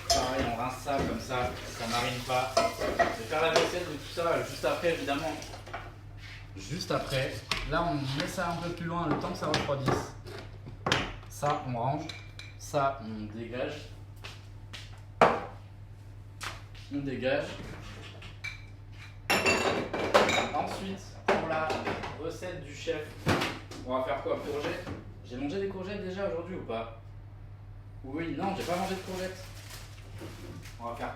Pareil, on rince ça comme ça marine pas. Je vais faire la vaisselle de tout ça juste après, évidemment. Juste après. Là, on met ça un peu plus loin, le temps que ça refroidisse. Ça, on range. Ça, on dégage. Ensuite, pour la recette du chef, on va faire quoi? Courgettes. J'ai mangé des courgettes déjà aujourd'hui ou pas? Oui, non, j'ai pas mangé de courgettes. On va faire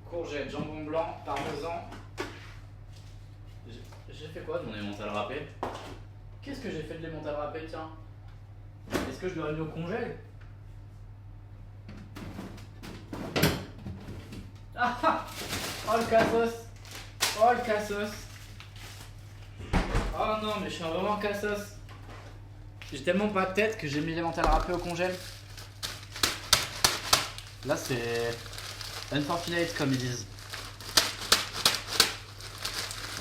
courgettes, jambon blanc, parmesan. J'ai fait quoi de mon emmental râpé? Qu'est-ce que j'ai fait de l'emmental râpé, tiens? Est-ce que je l'aurais mis au congèle? Ah! Oh le cassos! Oh non, mais je suis vraiment cassos. J'ai tellement pas de tête que j'ai mis l'émental râpé au congèle. Là, c'est unfortunate, comme ils disent.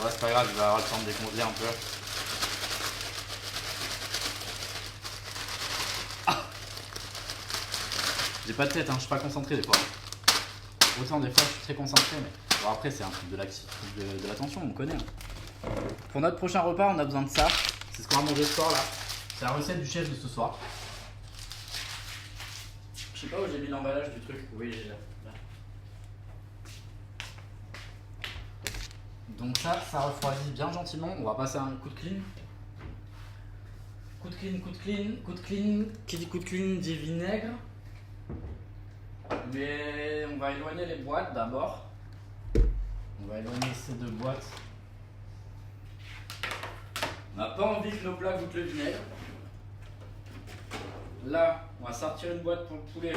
Ouais, c'est pas grave, je vais avoir le temps de décongeler un peu. Ah, j'ai pas de tête, hein, je suis pas concentré des fois. Autant des fois, je suis très concentré, mais bon, après, c'est un truc de l'attention, on connaît. Hein. Pour notre prochain repas, on a besoin de ça. C'est ce qu'on va manger ce soir là. C'est la recette du chef de ce soir. Je sais pas où j'ai mis l'emballage du truc. Oui, j'ai là. Donc ça refroidit bien gentiment. On va passer un coup de clean. Coup de clean, coup de clean, coup de clean. Qui dit coup de clean dit vinaigre. Mais on va éloigner les boîtes d'abord. On va éloigner ces deux boîtes. On n'a pas envie que nos plats goûtent le vinaigre. Là, on va sortir une boîte pour le poulet.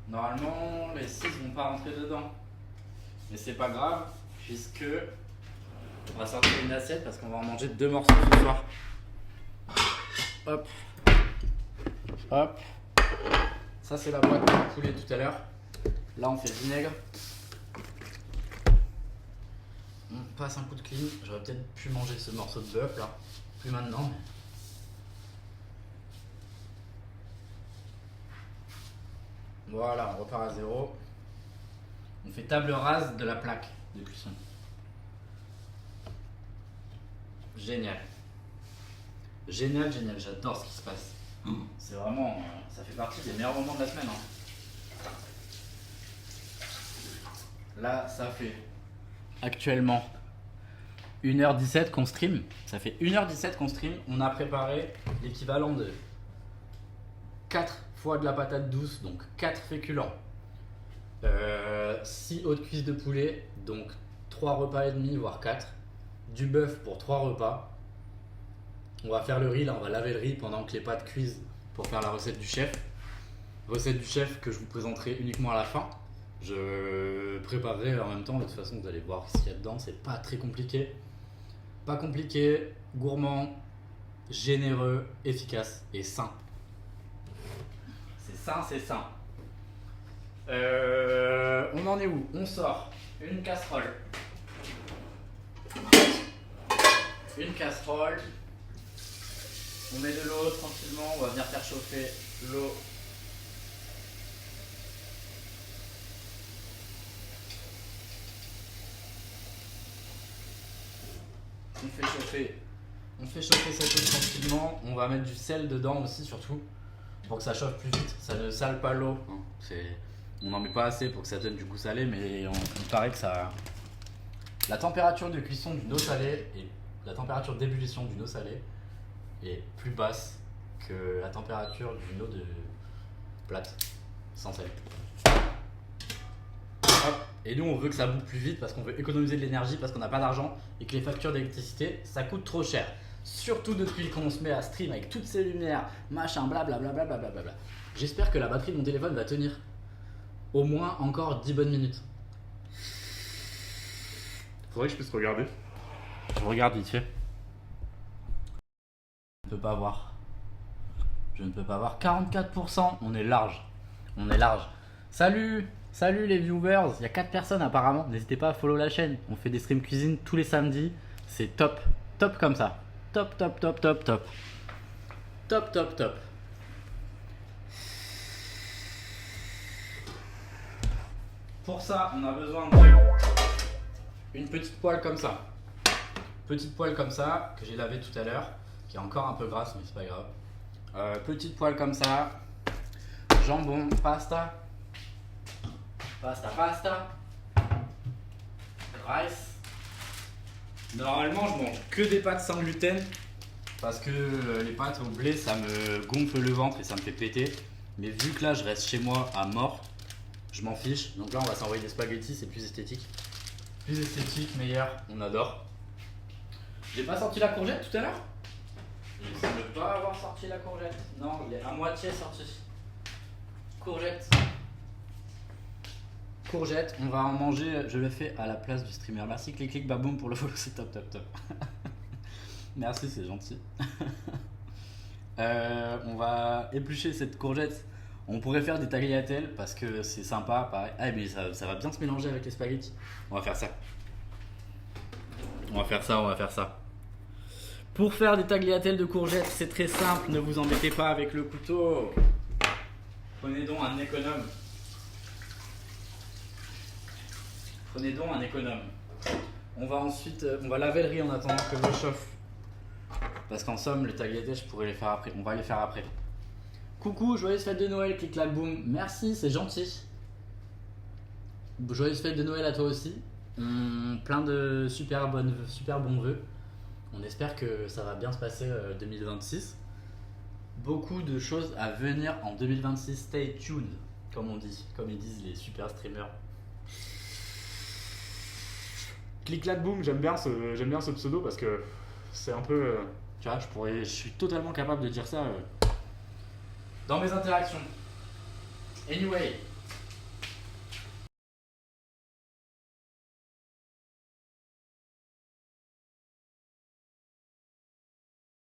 Normalement, les 6 vont pas rentrer dedans. Mais c'est pas grave, puisque on va sortir une assiette parce qu'on va en manger 2 morceaux ce soir. Hop. Hop. Ça, c'est la boîte pour le poulet tout à l'heure. Là, on fait le vinaigre. On passe un coup de clean. J'aurais peut-être pu manger ce morceau de bœuf là. Plus maintenant. Mais... voilà, on repart à zéro. On fait table rase de la plaque de cuisson. Génial. Génial, génial. J'adore ce qui se passe. C'est vraiment... ça fait partie des meilleurs moments de la semaine. Hein. Là, ça fait actuellement 1h17 qu'on stream. Ça fait 1h17 qu'on stream. On a préparé l'équivalent de 4 fois de la patate douce, donc 4 féculents. 6 hautes cuisses de poulet, donc 3 repas et demi, voire 4. Du bœuf pour 3 repas. On va faire le riz, là on va laver le riz pendant que les pâtes cuisent pour faire la recette du chef. Recette du chef que je vous présenterai uniquement à la fin. Je préparerai en même temps, de toute façon vous allez voir ce qu'il y a dedans, c'est pas très compliqué. Pas compliqué, gourmand, généreux, efficace et sain. C'est sain, c'est sain. On en est où? On sort une casserole. Une casserole. On met de l'eau tranquillement, on va venir faire chauffer l'eau. On fait chauffer cette eau tranquillement. On va mettre du sel dedans aussi surtout pour que ça chauffe plus vite. Ça ne sale pas l'eau. On n'en met pas assez pour que ça donne du goût salé, mais il paraît que ça... La température de cuisson d'une eau salée et la température d'ébullition d'une eau salée est plus basse que la température d'une eau de plate sans sel. Hop. Et nous on veut que ça boue plus vite parce qu'on veut économiser de l'énergie, parce qu'on n'a pas d'argent et que les factures d'électricité ça coûte trop cher. Surtout depuis qu'on se met à stream avec toutes ces lumières, machin, blablabla. J'espère que la batterie de mon téléphone va tenir au moins encore 10 bonnes minutes. Faudrait que je puisse regarder. Je regarde vite fait. Je ne peux pas voir. Je ne peux pas voir. 44%, on est large. On est large. Salut les viewers. Il y a 4 personnes apparemment. N'hésitez pas à follow la chaîne. On fait des streams cuisine tous les samedis. C'est top. Top comme ça. Top. Pour ça, on a besoin d'une petite poêle comme ça. Petite poêle comme ça, que j'ai lavé tout à l'heure, qui est encore un peu grasse, mais c'est pas grave. Petite poêle comme ça. Jambon, pasta. Rice. Normalement, je mange que des pâtes sans gluten. Parce que les pâtes au blé, ça me gonfle le ventre et ça me fait péter. Mais vu que là, je reste chez moi à mort, je m'en fiche. Donc là, on va s'envoyer des spaghettis, c'est plus esthétique. Plus esthétique, meilleur, on adore. J'ai pas sorti la courgette tout à l'heure? Il ne semble pas avoir sorti la courgette. Non, il est à moitié sorti. Courgette. On va en manger, je le fais à la place du streamer. Merci Clic Clic Baboum pour le follow, c'est top. Merci, c'est gentil. On va éplucher cette courgette. On pourrait faire des tagliatelles parce que c'est sympa, pareil. Ah, mais ça va bien se mélanger avec les spaghettis. On va faire ça. On va faire ça. Pour faire des tagliatelles de courgettes, c'est très simple. Ne vous embêtez pas avec le couteau. Prenez donc un économe. On va laver le riz en attendant que l'eau chauffe. Parce qu'en somme, les tagliatelles, je pourrais les faire après. On va les faire après. Coucou, joyeuse fête de Noël, clic clac boum. Merci, c'est gentil. Joyeuse fête de Noël à toi aussi. Plein de super bons vœux. On espère que ça va bien se passer 2026. Beaucoup de choses à venir en 2026. Stay tuned, comme ils disent les super streamers. Clic clac boum, j'aime bien ce pseudo parce que c'est un peu. Tu vois, je suis totalement capable de dire ça dans mes interactions. Anyway.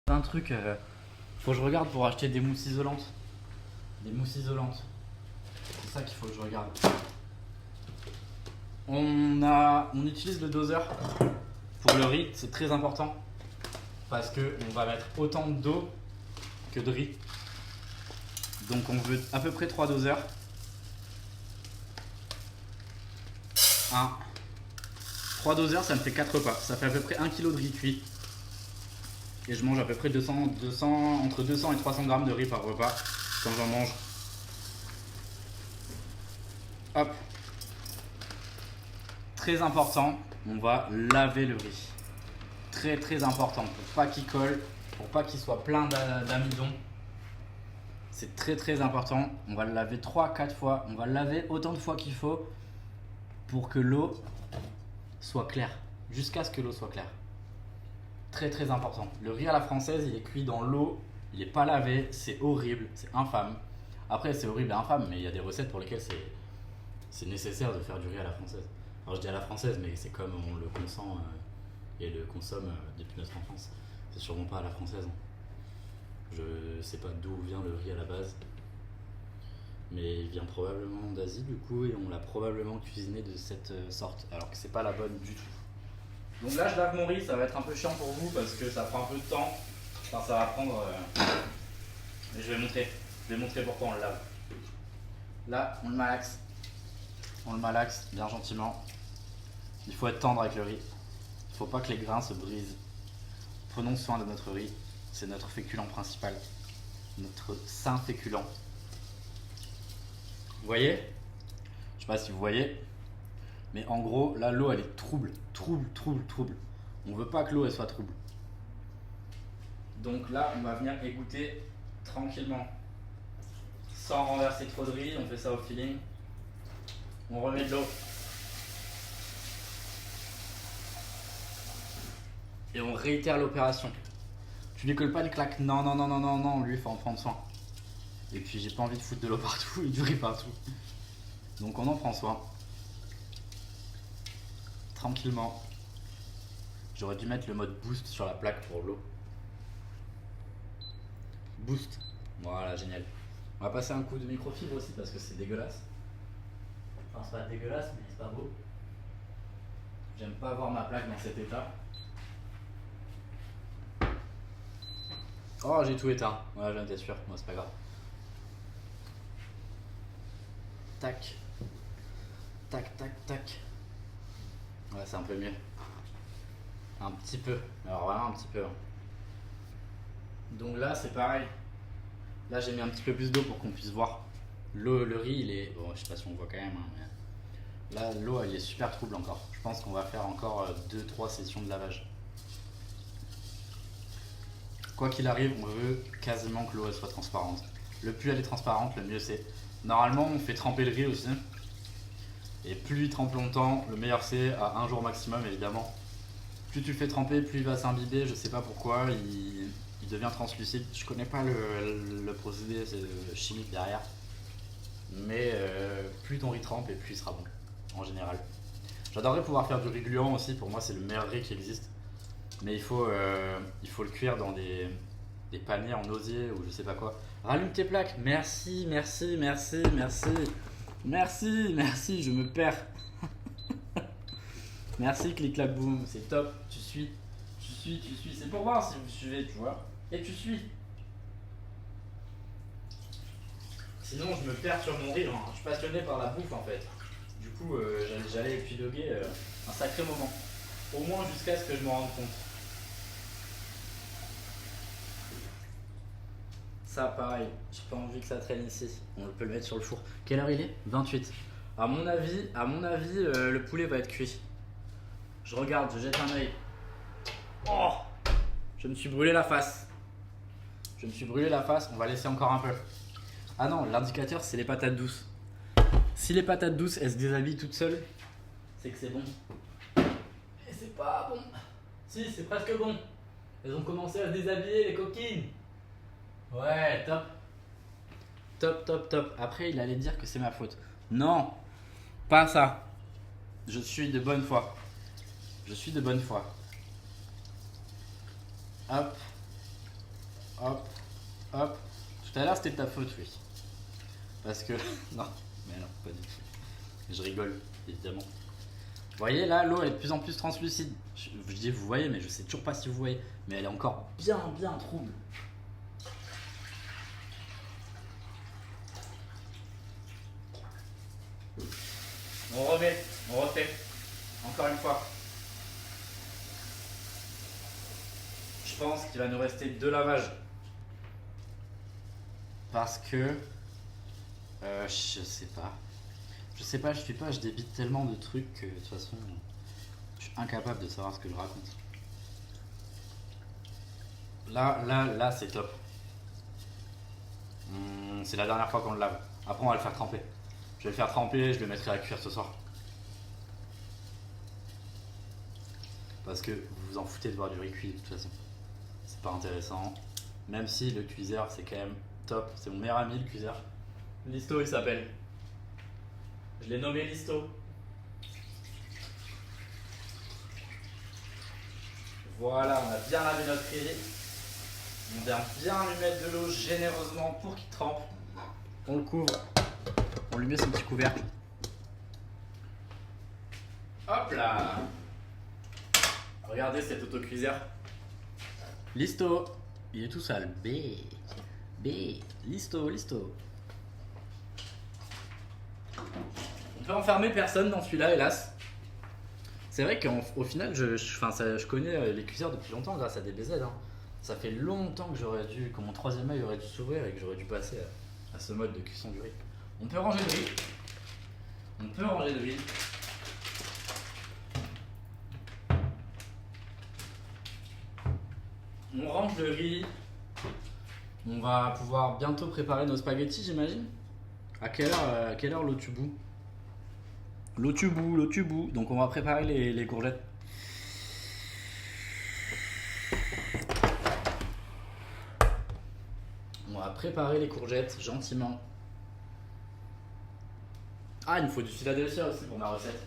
Un truc, faut que je regarde pour acheter des mousses isolantes. C'est ça qu'il faut que je regarde. On utilise le doseur pour le riz, c'est très important parce que on va mettre autant d'eau que de riz. Donc on veut à peu près 3 doseurs. 3 doseurs, ça me fait 4 repas. Ça fait à peu près 1 kg de riz cuit. Et je mange à peu près entre 200 et 300 grammes de riz par repas quand j'en mange. Hop. Très important, on va laver le riz. Très très important pour pas qu'il colle, pour pas qu'il soit plein d'amidon. C'est très très important. On va le laver 3-4 fois. On va le laver autant de fois qu'il faut pour que l'eau soit claire. Jusqu'à ce que l'eau soit claire. Très très important. Le riz à la française, il est cuit dans l'eau. Il n'est pas lavé. C'est horrible. C'est infâme. Après, c'est horrible et infâme, mais il y a des recettes pour lesquelles c'est nécessaire de faire du riz à la française. Alors je dis à la française, mais c'est comme on le consent et le consomme depuis notre enfance. C'est sûrement pas à la française. Je sais pas d'où vient le riz à la base, mais il vient probablement d'Asie du coup, et on l'a probablement cuisiné de cette sorte, alors que c'est pas la bonne du tout. Donc là je lave mon riz, ça va être un peu chiant pour vous parce que ça prend un peu de temps. Enfin ça va prendre... Mais je vais montrer pourquoi on le lave. Là on le malaxe. On le malaxe bien gentiment. Il faut être tendre avec le riz. Il ne faut pas que les grains se brisent. Prenons soin de notre riz. C'est notre féculent principal. Notre saint féculent. Vous voyez? Je sais pas si vous voyez. Mais en gros, là, l'eau, elle est trouble. Trouble. On veut pas que l'eau, elle soit trouble. Donc là, on va venir égoutter tranquillement. Sans renverser trop de riz. On fait ça au feeling. On remet de l'eau. Et on réitère l'opération. Tu lui colles pas une claque. Non, lui, il faut en prendre soin. Et puis j'ai pas envie de foutre de l'eau partout et du riz partout. Donc on en prend soin. Tranquillement. J'aurais dû mettre le mode boost sur la plaque pour l'eau. Boost. Voilà, génial. On va passer un coup de microfibre aussi parce que c'est dégueulasse. Enfin, c'est pas dégueulasse, mais c'est pas beau. J'aime pas avoir ma plaque dans cet état. Oh, j'ai tout éteint. Ouais, j'en étais sûr. Moi, c'est pas grave. Tac. Ouais, c'est un peu mieux. Un petit peu. Alors, vraiment un petit peu. Donc là, c'est pareil. Là, j'ai mis un petit peu plus d'eau pour qu'on puisse voir. Le riz, il est... Bon, je sais pas si on voit quand même. Mais... Là, l'eau, elle est super trouble encore. Je pense qu'on va faire encore 2-3 sessions de lavage. Quoi qu'il arrive, on veut quasiment que l'eau soit transparente. Le plus elle est transparente, le mieux c'est. Normalement, on fait tremper le riz aussi. Et plus il trempe longtemps, le meilleur c'est, à 1 jour maximum évidemment. Plus tu le fais tremper, plus il va s'imbiber, je sais pas pourquoi, il devient translucide. Je connais pas le procédé chimique derrière. Mais plus ton riz trempe et plus il sera bon, en général. J'adorerais pouvoir faire du riz gluant aussi, pour moi c'est le meilleur riz qui existe. Mais il faut le cuire dans des paniers en osier ou je sais pas quoi. Rallume tes plaques. Merci, merci, merci, merci. Merci, merci, je me perds. Merci, clic clac boum, c'est top. Tu suis. C'est pour voir si vous suivez, tu vois. Et tu suis. Sinon, je me perds sur mon rire. Hein. Je suis passionné par la bouffe en fait. Du coup, j'allais épiloguer un sacré moment. Au moins jusqu'à ce que je m'en rende compte. Ça, pareil, j'ai pas envie que ça traîne ici. On peut le mettre sur le four. Quelle heure il est? 28. À mon avis, le poulet va être cuit. Je regarde, je jette un œil. Oh! Je me suis brûlé la face. On va laisser encore un peu. Ah non, l'indicateur, c'est les patates douces. Si les patates douces, elles se déshabillent toutes seules, c'est que c'est bon. Et c'est pas bon. Si, c'est presque bon. Elles ont commencé à se déshabiller, les coquines. Ouais, top. Top. Après, il allait dire que c'est ma faute. Non, pas ça. Je suis de bonne foi. Hop. Tout à l'heure, c'était de ta faute, oui. Parce que... non, mais non, pas du tout. Je rigole, évidemment. Vous voyez, là, l'eau, elle est de plus en plus translucide. Je dis vous voyez, mais je sais toujours pas si vous voyez. Mais elle est encore bien trouble. On refait. Encore une fois. Je pense qu'il va nous rester 2 lavages. Parce que... je sais pas, je débite tellement de trucs que de toute façon, je suis incapable de savoir ce que je raconte. Là, c'est top. C'est la dernière fois qu'on le lave. Après, on va le faire tremper. Je vais le faire tremper, je le mettrai à cuire ce soir. Parce que vous vous en foutez de voir du riz cuit de toute façon. C'est pas intéressant. Même si le cuiseur, c'est quand même top. C'est mon meilleur ami, le cuiseur. Listo, il s'appelle. Je l'ai nommé Listo. Voilà, on a bien lavé notre riz. On vient bien lui mettre de l'eau généreusement pour qu'il trempe. On le couvre. On lui met son petit couvercle. Hop là! Regardez cet autocuiseur. Listo. Il est tout sale. B. Listo. On peut enfermer personne dans celui-là, hélas. C'est vrai qu'au final, je connais les cuiseurs depuis longtemps grâce à DBZ. Hein. Ça fait longtemps que mon troisième œil aurait dû s'ouvrir et que j'aurais dû passer à ce mode de cuisson du riz. On peut ranger le riz. On range le riz. On va pouvoir bientôt préparer nos spaghettis, j'imagine. À quelle heure l'eau tubou? L'eau tubou. Donc on va préparer les courgettes. On va préparer les courgettes gentiment. Ah, il me faut du Philadelphia aussi pour ma recette.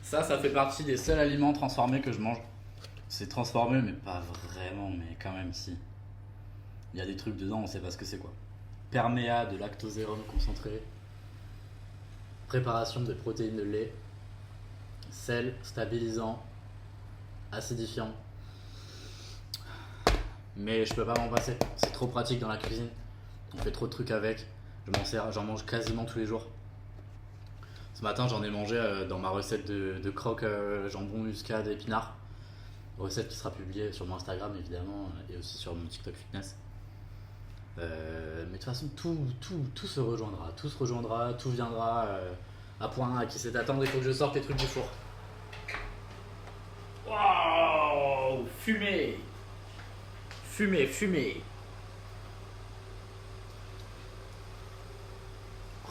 Ça fait partie des seuls aliments transformés que je mange. C'est transformé, mais pas vraiment, mais quand même si. Il y a des trucs dedans, on sait pas ce que c'est quoi. Perméa de lactosérum concentré. Préparation de protéines de lait. Sel, stabilisant. Acidifiant. Mais je peux pas m'en passer. C'est trop pratique dans la cuisine. On fait trop de trucs avec. J'en mange quasiment tous les jours. Ce matin, j'en ai mangé dans ma recette de croque jambon, muscade, épinards. Recette qui sera publiée sur mon Instagram évidemment et aussi sur mon TikTok fitness. Mais de toute façon, tout se rejoindra. Tout viendra à point à qui sait attendre. Il faut que je sorte les trucs du four. Waouh! Fumée!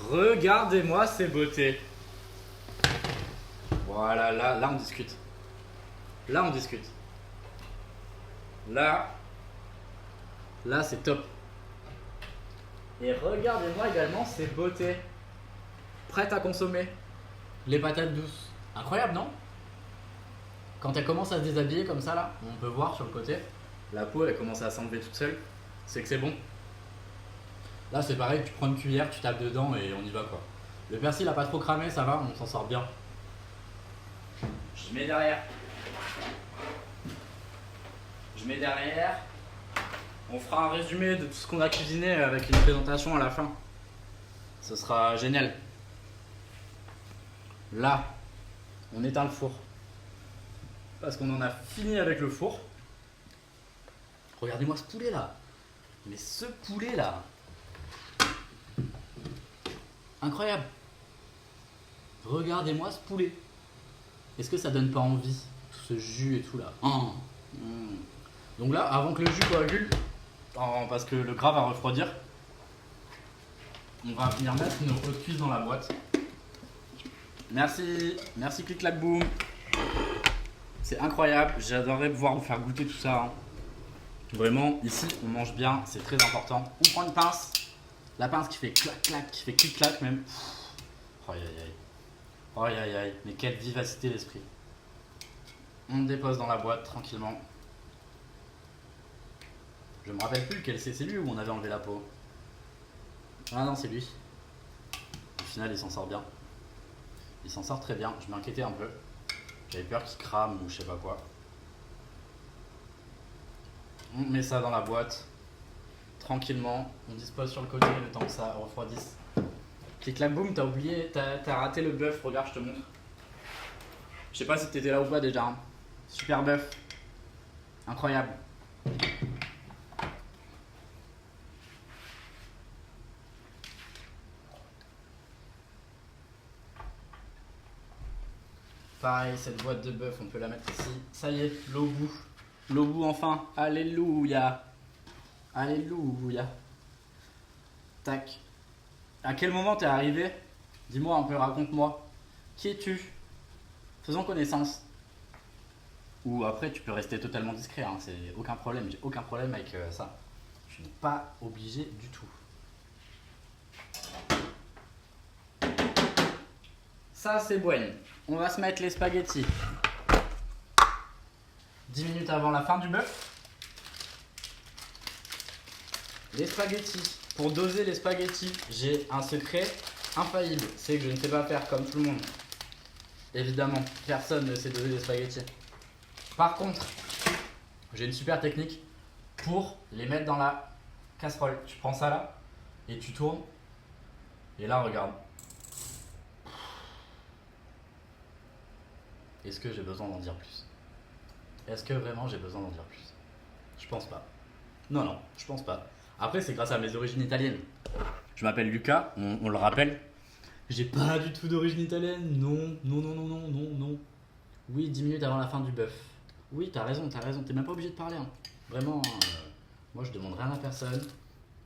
Regardez-moi ces beautés. Voilà, là on discute. Là c'est top. Et regardez-moi également ces beautés. Prête à consommer les patates douces. Incroyable, non? Quand elles commencent à se déshabiller comme ça, là, on peut voir sur le côté, la peau elle commence à s'enlever toute seule. C'est que c'est bon. Là, c'est pareil, tu prends une cuillère, tu tapes dedans et on y va quoi. Le persil a pas trop cramé, ça va, on s'en sort bien. Je mets derrière. Je mets derrière. On fera un résumé de tout ce qu'on a cuisiné avec une présentation à la fin. Ce sera génial. Là, on éteint le four. Parce qu'on en a fini avec le four. Regardez-moi ce poulet là. Mais ce poulet là. Incroyable. Regardez-moi ce poulet. Est-ce que ça donne pas envie? Tout ce jus et tout là. Donc là, avant que le jus coagule, parce que le gras va refroidir, on va venir mettre nos œufs cuits dans la boîte. Merci, merci Clic Clac Boom. C'est incroyable, j'adorerais pouvoir vous faire goûter tout ça. Vraiment, ici on mange bien, c'est très important. On prend une pince, la pince qui fait clac clac, qui fait clic clac même. Oh aïe aïe aïe. Oh aïe aïe aïe, mais quelle vivacité d'esprit. On dépose dans la boîte tranquillement. Je me rappelle plus lequel c'est lui où on avait enlevé la peau. Ah non, c'est lui. Au final, il s'en sort bien. Il s'en sort très bien. Je m'inquiétais un peu. J'avais peur qu'il crame ou je sais pas quoi. On met ça dans la boîte. Tranquillement. On dispose sur le côté le temps que ça refroidisse. Clic clac boum, t'as oublié, t'as raté le bœuf. Regarde, je te montre. Je sais pas si t'étais là ou pas déjà. Hein. Super bœuf. Incroyable. Pareil, cette boîte de bœuf, on peut la mettre ici. Ça y est, l'obou. L'obou enfin. Alléluia. Alléluia. Tac. À quel moment t'es arrivé? Dis-moi un peu, raconte-moi. Qui es-tu? Faisons connaissance. Ou après, tu peux rester totalement discret. Hein. C'est aucun problème. J'ai aucun problème avec ça. Je n'ai pas obligé du tout. Ça, c'est bueno. On va se mettre les spaghettis. 10 minutes avant la fin du bœuf. Les spaghettis. Pour doser les spaghettis, j'ai un secret infaillible. C'est que je ne sais pas faire comme tout le monde. Évidemment, personne ne sait doser les spaghettis. Par contre, j'ai une super technique pour les mettre dans la casserole. Tu prends ça là et tu tournes. Et là, regarde. Est-ce que j'ai besoin d'en dire plus? Est-ce que vraiment j'ai besoin d'en dire plus? Je pense pas. Non, je pense pas. Après, c'est grâce à mes origines italiennes. Je m'appelle Lucas, on le rappelle. J'ai pas du tout d'origine italienne. Non. Oui, 10 minutes avant la fin du bœuf. Oui, t'as raison. T'es même pas obligé de parler. Hein. Vraiment, moi je demande rien à personne.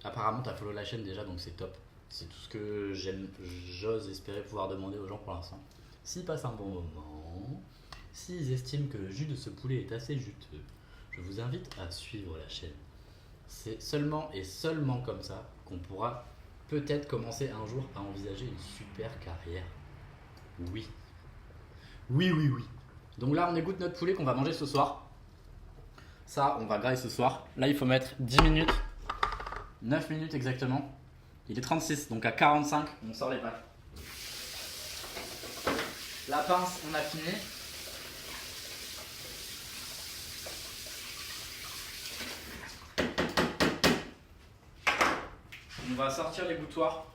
Apparemment, t'as follow la chaîne déjà, donc c'est top. C'est tout ce que j'ose espérer pouvoir demander aux gens pour l'instant. S'ils passent un bon moment, s'ils estiment que le jus de ce poulet est assez juteux, je vous invite à suivre la chaîne. C'est seulement et seulement comme ça qu'on pourra peut-être commencer un jour à envisager une super carrière. Oui. Donc là, on égoutte notre poulet qu'on va manger ce soir. Ça, on va grailler ce soir. Là, il faut mettre 10 minutes. 9 minutes exactement. Il est 36, donc à 45, on sort les pâtes. La pince, on a fini. On va sortir les boutoirs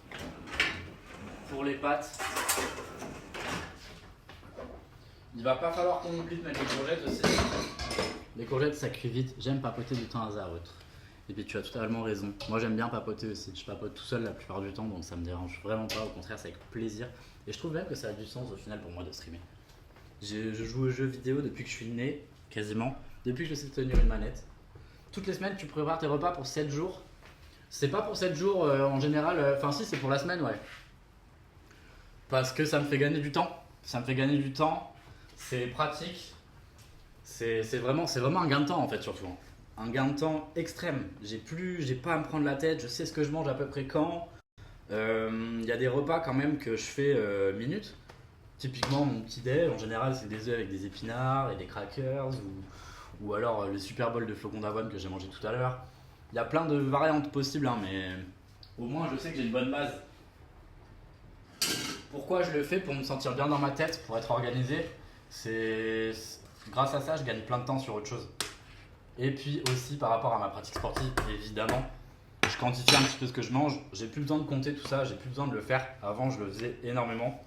pour les pâtes. Il va pas falloir qu'on oublie de mettre les courgettes aussi. Les courgettes, ça cuit vite. J'aime papoter du temps à autre. Et puis tu as totalement raison. Moi j'aime bien papoter aussi. Je papote tout seul la plupart du temps, donc ça me dérange vraiment pas. Au contraire, c'est avec plaisir. Et je trouve même que ça a du sens au final pour moi de streamer. Je joue aux jeux vidéo depuis que je suis né, quasiment. Depuis que je sais tenir une manette. Toutes les semaines, tu prépares tes repas pour 7 jours. C'est pas pour 7 jours en général. Enfin, si, c'est pour la semaine, ouais. Parce que ça me fait gagner du temps. C'est pratique. C'est vraiment un gain de temps en fait, surtout. Un gain de temps extrême. J'ai pas à me prendre la tête. Je sais ce que je mange à peu près quand. Il y a des repas quand même que je fais minute. Typiquement, mon petit déj, en général, c'est des œufs avec des épinards et des crackers ou alors le super bol de flocons d'avoine que j'ai mangé tout à l'heure. Il y a plein de variantes possibles, hein, mais au moins je sais que j'ai une bonne base. Pourquoi je le fais? Pour me sentir bien dans ma tête, pour être organisé. C'est grâce à ça, je gagne plein de temps sur autre chose. Et puis aussi par rapport à ma pratique sportive, évidemment. Je quantifie un petit peu ce que je mange. J'ai plus besoin de compter tout ça, j'ai plus besoin de le faire. Avant, je le faisais énormément.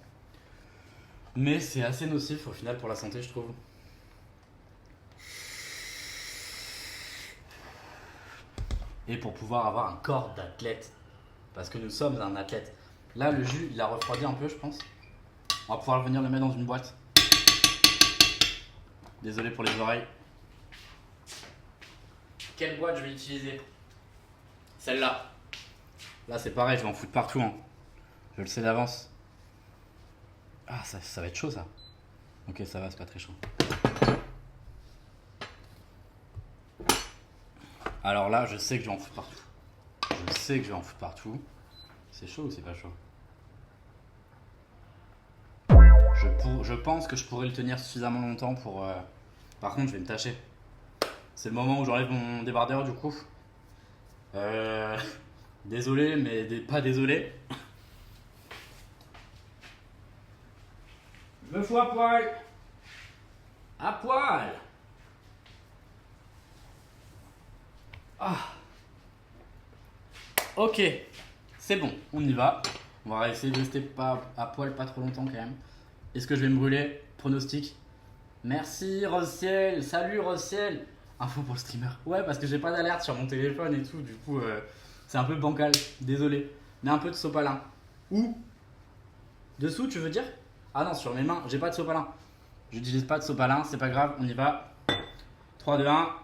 Mais c'est assez nocif au final pour la santé, je trouve. Et pour pouvoir avoir un corps d'athlète. Parce que nous sommes un athlète. Là, le jus, il a refroidi un peu, je pense. On va pouvoir venir le mettre dans une boîte. Désolé pour les oreilles. Quelle boîte je vais utiliser? Celle-là. Là, c'est pareil, je vais en foutre partout, hein. Je le sais d'avance. Ah, ça va être chaud, ça. Ok, ça va, c'est pas très chaud. Alors là, je sais que je vais en foutre partout. Je sais que je vais en foutre partout. C'est chaud ou c'est pas chaud? Je pense que je pourrais le tenir suffisamment longtemps pour... Par contre, je vais me tâcher. C'est le moment où j'enlève mon débardeur, du coup. Désolé, mais pas désolé. Je me fous à poil. À poil. Ah. Ok, c'est bon, on y va. On va essayer de rester pas à poil pas trop longtemps quand même. Est-ce que je vais me brûler? Pronostic. Merci Rossiel, salut Rossiel. Info pour le streamer. Ouais, parce que j'ai pas d'alerte sur mon téléphone et tout, du coup c'est un peu bancal, désolé. Mais un peu de sopalin. Où? Dessous, tu veux dire? Ah non, sur mes mains, j'ai pas de sopalin. J'utilise pas de sopalin, c'est pas grave, on y va. 3, 2, 1.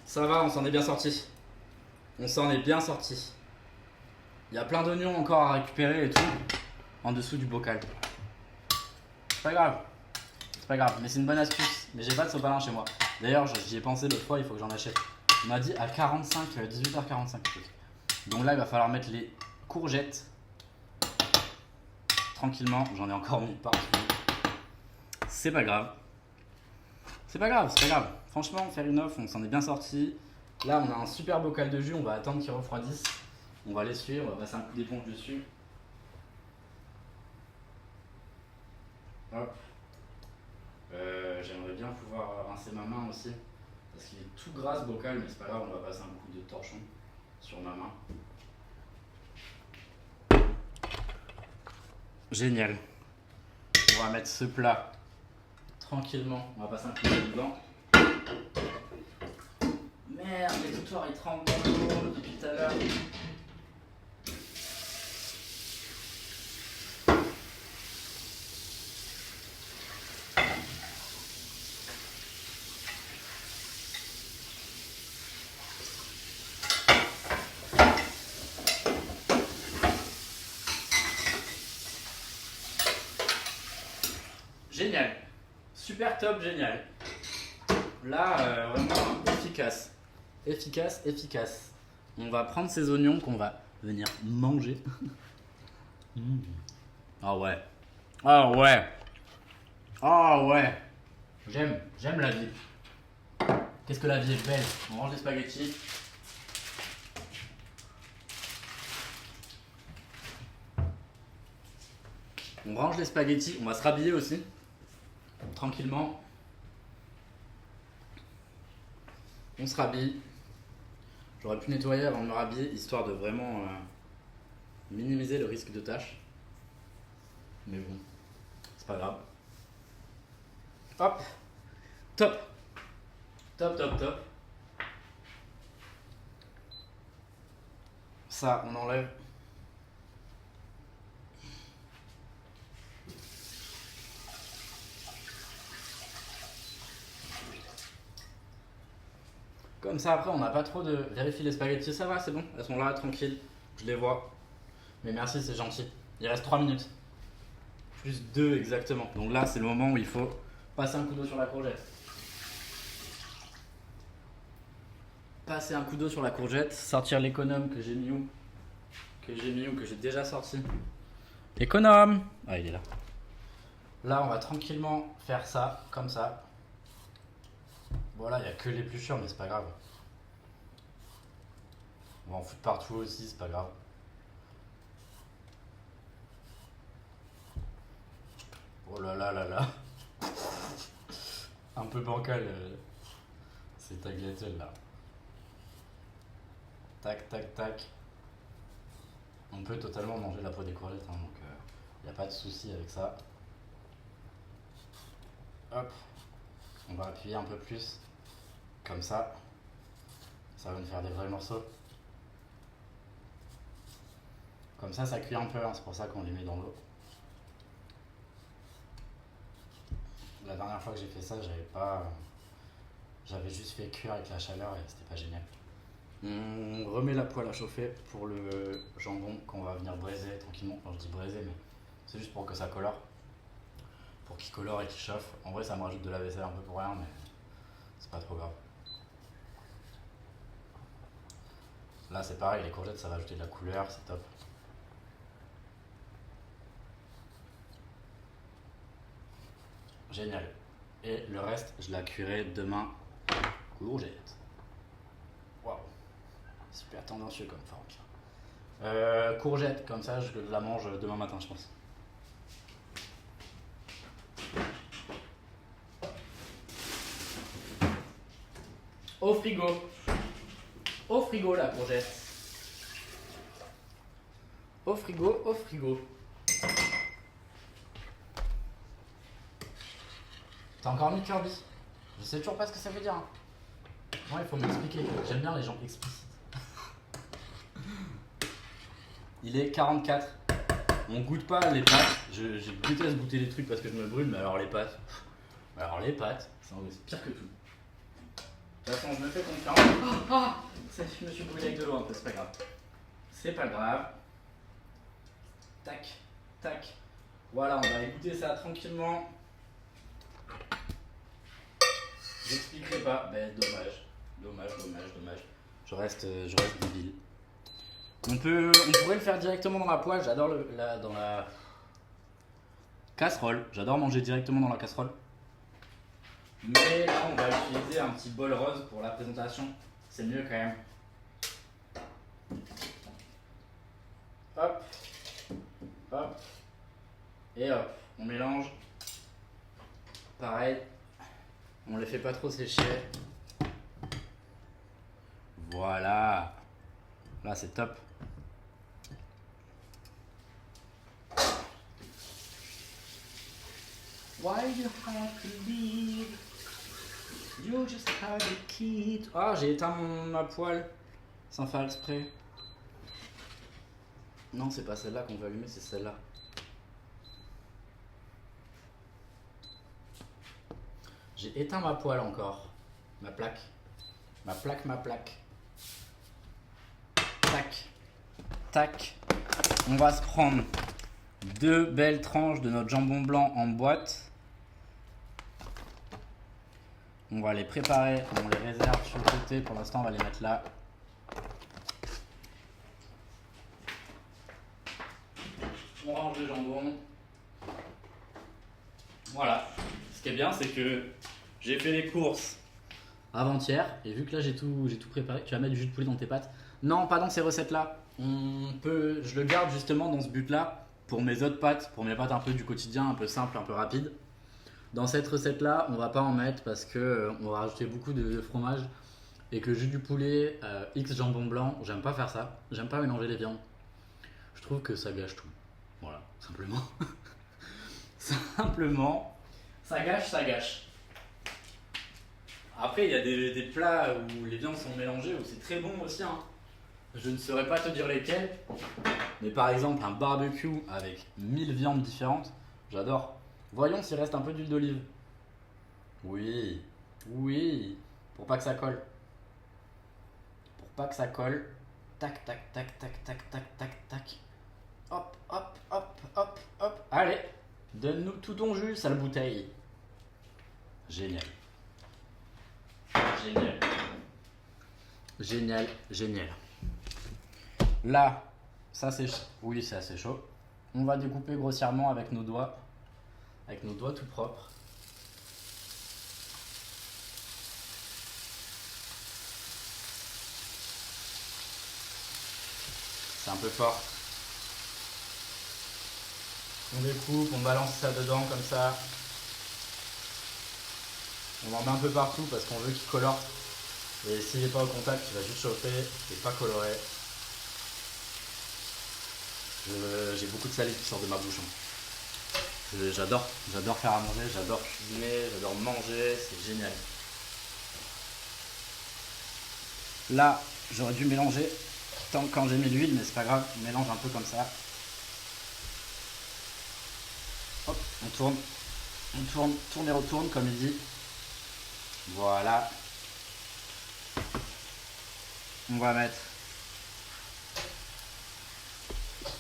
Ça va, on s'en est bien sorti. On s'en est bien sorti. Il y a plein d'oignons encore à récupérer et tout. En dessous du bocal. C'est pas grave. C'est pas grave, mais c'est une bonne astuce. Mais j'ai pas de sopalin chez moi. D'ailleurs, j'y ai pensé l'autre fois, il faut que j'en achète. On m'a dit à 45, 18h45. Donc là, il va falloir mettre les courgettes. Tranquillement, j'en ai encore mis partout. C'est pas grave. C'est pas grave, c'est pas grave. Franchement, faire une offre, on s'en est bien sorti. Là, on a un super bocal de jus, on va attendre qu'il refroidisse. On va l'essuyer, on va passer un coup d'éponge dessus. Hop. J'aimerais bien pouvoir rincer ma main aussi. Parce qu'il est tout gras ce bocal, mais c'est pas grave, on va passer un coup de torchon sur ma main. Génial. On va mettre ce plat tranquillement. On va passer un coup de dedans. Merde, l'étoutoir il trempe dans l'eau depuis tout à l'heure. Génial. Super top, génial. Là, vraiment efficace. Efficace, efficace. On va prendre ces oignons qu'on va venir manger. Ah ouais. Ah ouais. Ah ouais. J'aime la vie. Qu'est-ce que la vie est belle. On range les spaghettis. On range les spaghettis. On va se rhabiller aussi. Tranquillement. On se rhabille. J'aurais pu nettoyer avant de me rhabiller, histoire de vraiment minimiser le risque de tâches. Mais bon, c'est pas grave. Hop. Top. Top, top, top. Ça, on enlève. Comme ça, après, on n'a pas trop de vérifier les spaghettis. Ça va, c'est bon. Elles sont là, tranquilles. Je les vois. Mais merci, c'est gentil. Il reste 3 minutes. Plus 2 exactement. Donc là, c'est le moment où il faut passer un coup d'eau sur la courgette. passer un coup d'eau sur la courgette, sortir l'économe que j'ai mis où que j'ai déjà sorti. Économe. Ah, il est là. Là, on va tranquillement faire ça, comme ça. Voilà, il n'y a que l'épluchure, mais c'est pas grave. On va en foutre partout aussi, c'est pas grave. Oh là là là là. Un peu bancal, c'est tagliatelle là. Tac, tac, tac. On peut totalement manger la peau des courgettes, hein, donc il n'y a pas de souci avec ça. Hop. On va appuyer un peu plus. Comme ça. Ça va nous faire des vrais morceaux. Comme ça cuit un peu, hein, c'est pour ça qu'on les met dans l'eau. La dernière fois que j'ai fait ça, j'avais juste fait cuire avec la chaleur et c'était pas génial. On remet la poêle à chauffer pour le jambon qu'on va venir braiser tranquillement. Enfin, je dis braiser, mais c'est juste pour que ça colore. Pour qu'il colore et qu'il chauffe. En vrai, ça me rajoute de la vaisselle un peu pour rien, mais c'est pas trop grave. Là, c'est pareil, les courgettes, ça va ajouter de la couleur, c'est top. Génial. Et le reste, je la cuirai demain. Courgette. Waouh. Super tendancieux comme forme. Courgette, comme ça, je la mange demain matin, je pense. Au frigo. Au frigo, la courgette. Au frigo, au frigo. T'as encore mis Kirby? Je sais toujours pas ce que ça veut dire. Hein. Moi, il faut m'expliquer. J'aime bien les gens explicites. Il est 44. On goûte pas les pâtes. Je déteste goûter les trucs parce que je me brûle, mais alors les pâtes. C'est pire que tout. De toute façon, je me fais confiance. Ça, je me suis brûlé avec de l'eau un peu, c'est pas grave. C'est pas grave. Tac, tac. Voilà, on va écouter ça tranquillement. J'expliquerai pas. Ben, dommage. Je reste débile. On pourrait le faire directement dans la poêle. J'adore dans la casserole. J'adore manger directement dans la casserole. Mais là, on va utiliser un petit bol rose pour la présentation. C'est mieux quand même. Hop. Hop. Et hop. On mélange. Pareil. On les fait pas trop sécher. Voilà. Là, c'est top. Why you have to leave? You just had a kid. Ah, j'ai éteint ma poêle sans faire exprès. Non, c'est pas celle-là qu'on veut allumer, c'est celle-là. J'ai éteint ma poêle encore. Ma plaque. Tac. Tac. On va se prendre 2 belles tranches de notre jambon blanc en boîte. On va les préparer, on les réserve sur le côté. Pour l'instant, on va les mettre là. On range le jambon. Voilà. Ce qui est bien, c'est que j'ai fait les courses avant-hier. Et vu que là, j'ai tout préparé. Tu vas mettre du jus de poulet dans tes pâtes? Non, pas dans ces recettes-là. Je le garde justement dans ce but-là pour mes autres pâtes, pour mes pâtes un peu du quotidien, un peu simple, un peu rapide. Dans cette recette-là, on va pas en mettre parce que on va rajouter beaucoup de fromage et que le jus du poulet, X jambon blanc, j'aime pas faire ça. J'aime pas mélanger les viandes. Je trouve que ça gâche tout. Voilà, simplement. Simplement, ça gâche. Après, il y a des plats où les viandes sont mélangées, où c'est très bon aussi. Hein. Je ne saurais pas te dire lesquels, mais par exemple, un barbecue avec 1000 viandes différentes, j'adore. Voyons s'il reste un peu d'huile d'olive. Oui, pour pas que ça colle. Tac, tac, tac, tac, tac, tac, tac, tac. Hop. Allez, donne-nous tout ton jus, sale bouteille. Génial. Génial, génial. Là, ça c'est oui, c'est assez chaud. On va découper grossièrement avec nos doigts tout propres. C'est un peu fort. On découpe, on balance ça dedans comme ça. On en met un peu partout parce qu'on veut qu'il colore. Et s'il n'est pas au contact, il va juste chauffer et pas colorer. J'ai beaucoup de salive qui sort de ma bouche. J'adore faire à manger, j'adore cuisiner, j'adore manger, c'est génial. Là, j'aurais dû mélanger quand j'ai mis l'huile, mais c'est pas grave, on mélange un peu comme ça. Hop, on tourne et retourne comme il dit. Voilà. On va mettre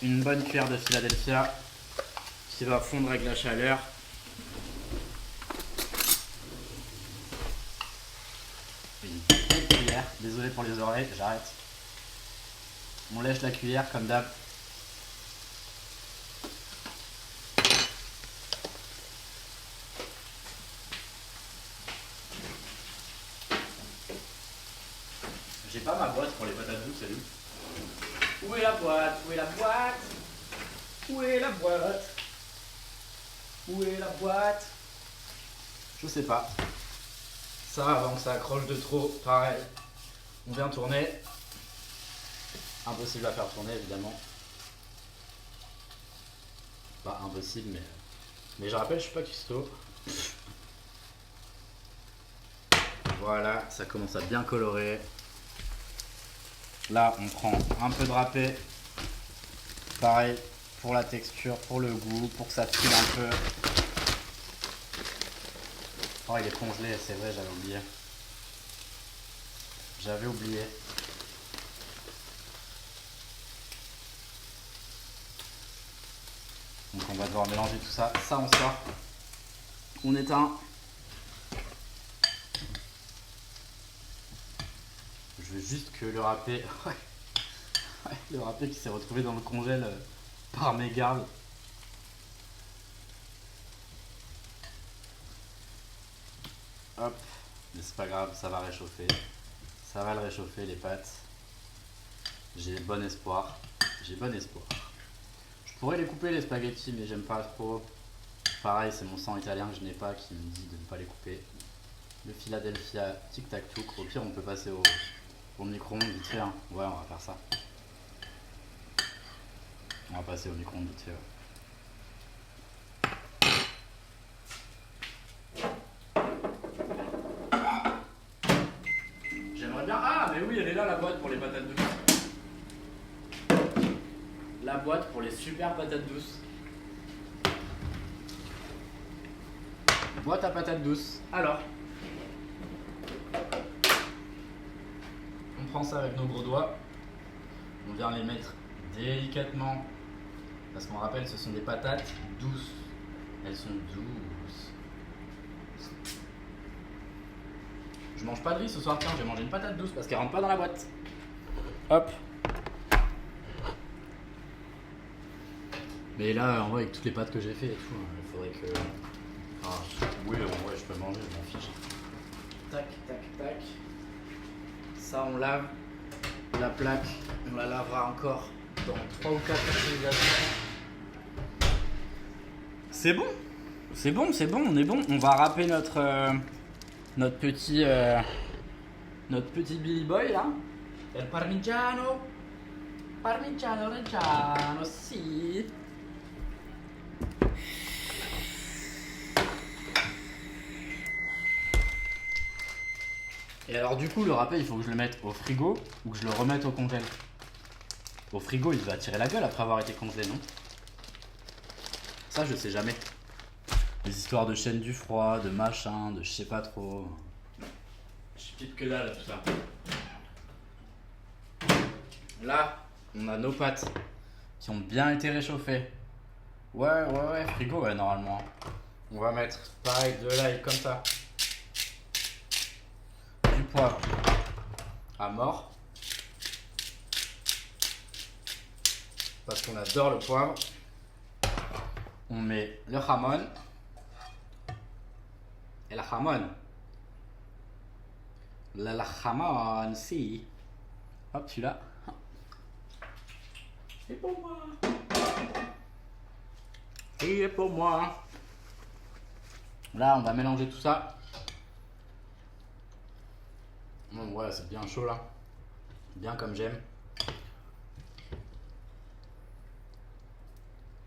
une bonne cuillère de Philadelphia qui va fondre avec la chaleur. Une belle cuillère. Désolé pour les oreilles, j'arrête. On lèche la cuillère comme d'hab. J'ai pas ma boîte pour les patates douces, salut. Où est la boîte? Où est la boîte? Où est la boîte? Où est la boîte? Je sais pas. Ça, avant que ça accroche de trop, pareil. On vient tourner. Impossible à faire tourner, évidemment. Pas impossible, mais je rappelle, je suis pas cuistot. Voilà, ça commence à bien colorer. Là, on prend un peu de râpé. Pareil, pour la texture, pour le goût, pour que ça file un peu. Oh, il est congelé, c'est vrai, j'avais oublié. J'avais oublié. Donc on va devoir mélanger tout ça. Ça, on sort. On éteint. Je veux juste que le râpé... le râpé qui s'est retrouvé dans le congèle par mégarde. Hop, mais c'est pas grave, ça va réchauffer. Ça va le réchauffer les pâtes. J'ai bon espoir. J'ai bon espoir. Je pourrais les couper les spaghettis, mais j'aime pas trop. Pareil, c'est mon sang italien que je n'ai pas qui me dit de ne pas les couper. Le Philadelphia tic tac touc. Au pire, on peut passer au micro-ondes vite fait. Hein. Ouais, on va faire ça. On va passer au micro-ondes vite fait. Ouais. J'aimerais bien. Ah, mais oui, elle est là la boîte pour les patates douces. La boîte pour les super patates douces. Boîte à patates douces. Alors, on prend ça avec nos gros doigts. On vient les mettre délicatement. Parce qu'on rappelle, ce sont des patates douces. Elles sont douces. Je mange pas de riz ce soir, tiens, je vais manger une patate douce parce qu'elle rentre pas dans la boîte. Hop. Mais là, en vrai, avec toutes les pâtes que j'ai fait et tout, il faudrait que... oui, en vrai, je peux manger, je m'en fiche. Tac, tac, tac. Ça, on lave. La plaque, on la lavera encore dans 3 ou 4 utilisations. C'est bon. C'est bon, c'est bon, on est bon. On va râper notre petit Billy Boy, là. El Parmigiano. Parmigiano Reggiano, si. Et alors du coup le râpé il faut que je le mette au frigo ou que je le remette au congèle. Au frigo il va tirer la gueule après avoir été congelé, non? Ça je sais jamais. Les histoires de chaîne du froid, de machin, de je sais pas trop. Je sais plus que dalle tout ça. Là on a nos pâtes qui ont bien été réchauffées. Ouais, frigo ouais normalement. On va mettre pareil de l'ail comme ça. Du poivre. à mort. Parce qu'on adore le poivre. On met le jamon. Et la jamon. La jamon, si. Hop, celui-là. C'est pour moi. Et pour moi. Là, on va mélanger tout ça. Ouais, c'est bien chaud là. Bien comme j'aime.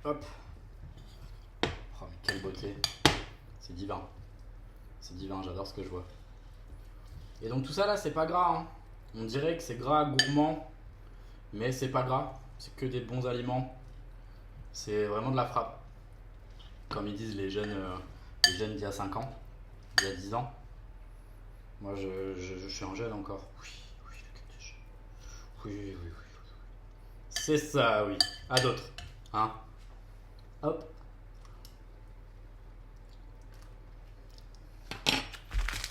Hop. Oh, mais quelle beauté. C'est divin. C'est divin, j'adore ce que je vois. Et donc tout ça là, c'est pas gras. Hein. On dirait que c'est gras, gourmand. Mais c'est pas gras. C'est que des bons aliments. C'est vraiment de la frappe. Comme ils disent les jeunes d'il y a 5 ans. Il y a 10 ans. Moi, je suis un jeune encore. Oui, oui, oui, oui, oui. C'est ça, oui. À d'autres. Hein. Hop.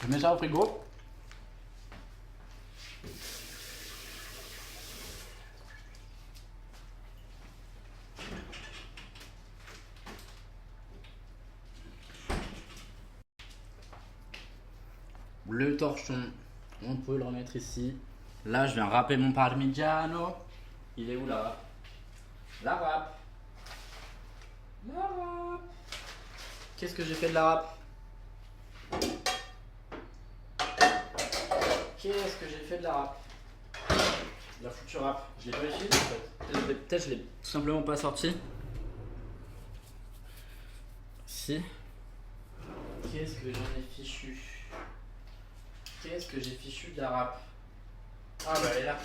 Je mets ça au frigo. Le torchon, on peut le remettre ici. Là, je viens râper mon parmigiano. Il est où la râpe? La râpe. La râpe. Qu'est-ce que j'ai fait de la râpe? Qu'est-ce que j'ai fait de la râpe? La foutue râpe. Je l'ai pas utilisée en fait. Peut-être je l'ai tout simplement pas sorti. Si. Qu'est-ce que j'en ai fichu? Qu'est-ce que j'ai fichu de la râpe? Ah bah elle est là.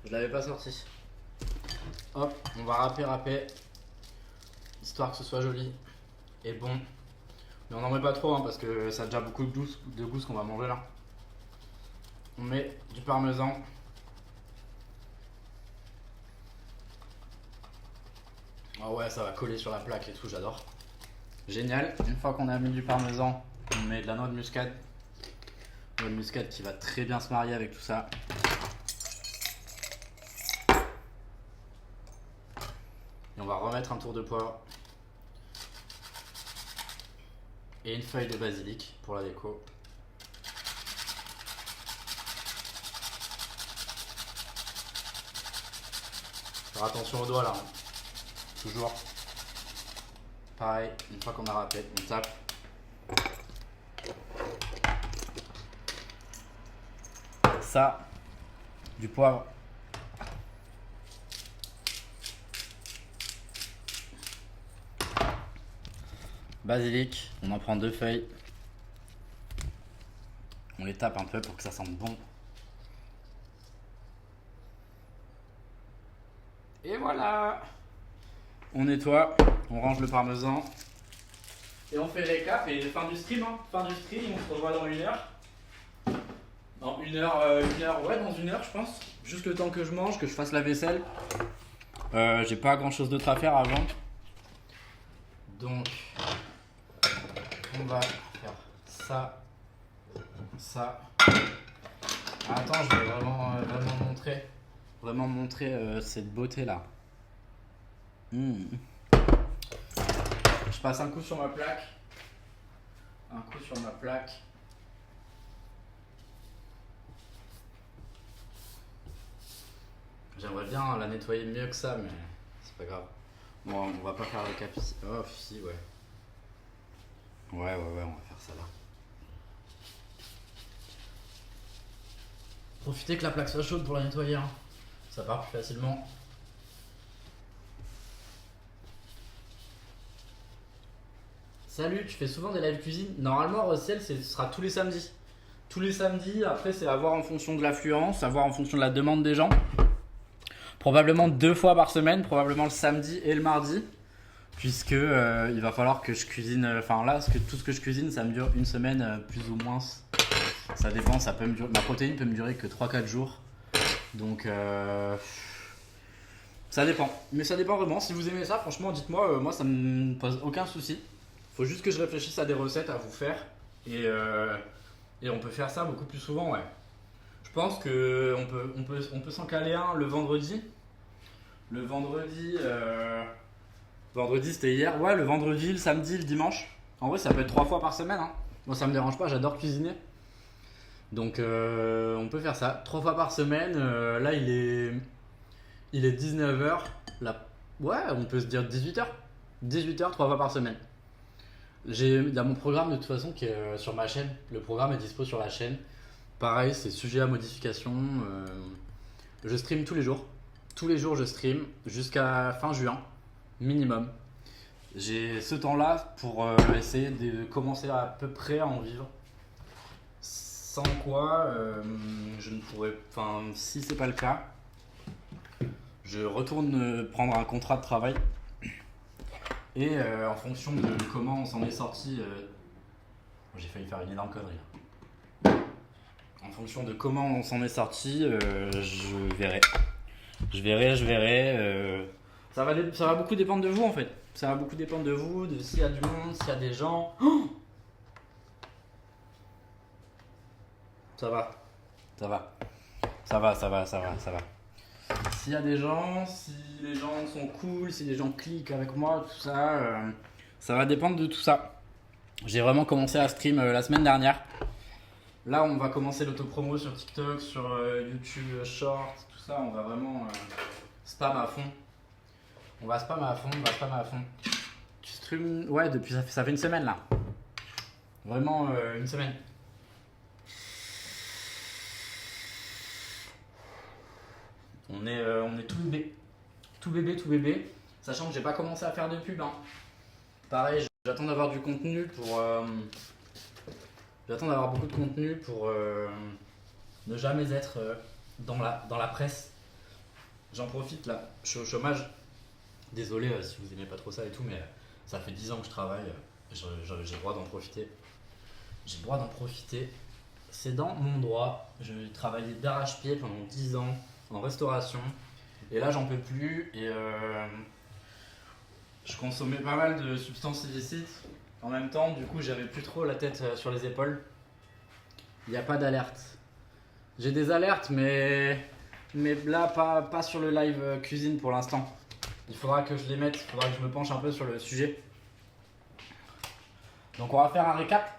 Je l'avais pas sorti. Hop, on va râper. Histoire que ce soit joli et bon. Mais on n'en met pas trop hein, parce que ça a déjà beaucoup de goût ce qu'on va manger là. On met du parmesan. Ah ouais, ça va coller sur la plaque et tout, j'adore. Génial. Une fois qu'on a mis du parmesan, on met de la noix de muscade. Noix de muscade qui va très bien se marier avec tout ça. Et on va remettre un tour de poivre. Et une feuille de basilic pour la déco. Faire attention aux doigts là. Toujours. Pareil, une fois qu'on a râpé, on tape. Ça, du poivre. Basilic, on en prend 2 feuilles. On les tape un peu pour que ça sente bon. Et voilà. On nettoie, on range le parmesan. Et on fait les récap et fin du stream. Hein. Fin du stream, on se revoit dans 1 heure. Dans 1 heure, ouais, dans 1 heure, je pense. Juste le temps que je mange, que je fasse la vaisselle. J'ai pas grand chose d'autre à faire avant. Donc, on va faire ça. Ça. Attends, je vais vraiment montrer cette beauté là. Je passe un coup sur ma plaque. J'aimerais bien la nettoyer mieux que ça, mais c'est pas grave. Bon, on va pas faire le cap ici. Oh, si, ouais. Ouais, on va faire ça là. Profitez que la plaque soit chaude pour la nettoyer. Hein. Ça part plus facilement. Salut, tu fais souvent des live cuisine? Normalement, Russell, ce sera tous les samedis. Tous les samedis, après, c'est à voir en fonction de l'affluence, à voir en fonction de la demande des gens. Probablement 2 fois par semaine, probablement le samedi et le mardi. Puisque il va falloir que je cuisine. Enfin là, tout ce que je cuisine, ça me dure 1 semaine, plus ou moins. Ça dépend, ça peut me durer, ma protéine peut me durer que 3-4 jours. Donc ça dépend. Mais ça dépend vraiment. Si vous aimez ça, franchement, dites-moi, moi ça me pose aucun souci. Faut juste que je réfléchisse à des recettes à vous faire. Et on peut faire ça beaucoup plus souvent, ouais. Je pense que on peut s'en caler un le vendredi. Le vendredi, vendredi c'était hier. Ouais, le vendredi, le samedi, le dimanche. En vrai, ça peut être 3 fois par semaine. Hein. Moi, ça me dérange pas, j'adore cuisiner. Donc, on peut faire ça 3 fois par semaine. Là, il est 19h. Là, ouais, on peut se dire 18h. 18h, 3 fois par semaine. Il y a mon programme de toute façon qui est sur ma chaîne. Le programme est dispo sur la chaîne. Pareil, c'est sujet à modification. Je stream tous les jours. Tous les jours, je stream jusqu'à fin juin, minimum. J'ai ce temps-là pour essayer de commencer à peu près à en vivre. Sans quoi, je ne pourrais. Enfin, si c'est pas le cas, je retourne prendre un contrat de travail. Et en fonction de comment on s'en est sorti, j'ai failli faire une énorme connerie là. En fonction de comment on s'en est sorti, je verrai. Je verrai. Ça va beaucoup dépendre de vous en fait. Ça va beaucoup dépendre de vous, de s'il y a du monde, s'il y a des gens. Oh, ça va. Ça va. Ça va. S'il y a des gens, si les gens sont cool, si les gens cliquent avec moi, tout ça, ça va dépendre de tout ça. J'ai vraiment commencé à stream la semaine dernière. Là, on va commencer l'autopromo sur TikTok, sur YouTube Short, tout ça. On va vraiment spam à fond. On va spam à fond. Tu stream, ouais, depuis ça fait une semaine là. Vraiment une semaine. On est tout bébé, sachant que j'ai pas commencé à faire de pub. Hein. Pareil, j'attends d'avoir du contenu pour. J'attends d'avoir beaucoup de contenu pour ne jamais être dans la presse. J'en profite là, je suis au chômage. Désolé si vous aimez pas trop ça et tout, mais ça fait 10 ans que je travaille. J'ai le droit d'en profiter. C'est dans mon droit. J'ai travaillé d'arrache-pied pendant 10 ans en restauration. Et là, j'en peux plus. Et je consommais pas mal de substances illicites. En même temps, du coup, j'avais plus trop la tête sur les épaules. Il n'y a pas d'alerte. J'ai des alertes, mais là, pas sur le live cuisine pour l'instant. Il faudra que je les mette, il faudra que je me penche un peu sur le sujet. Donc, on va faire un récap.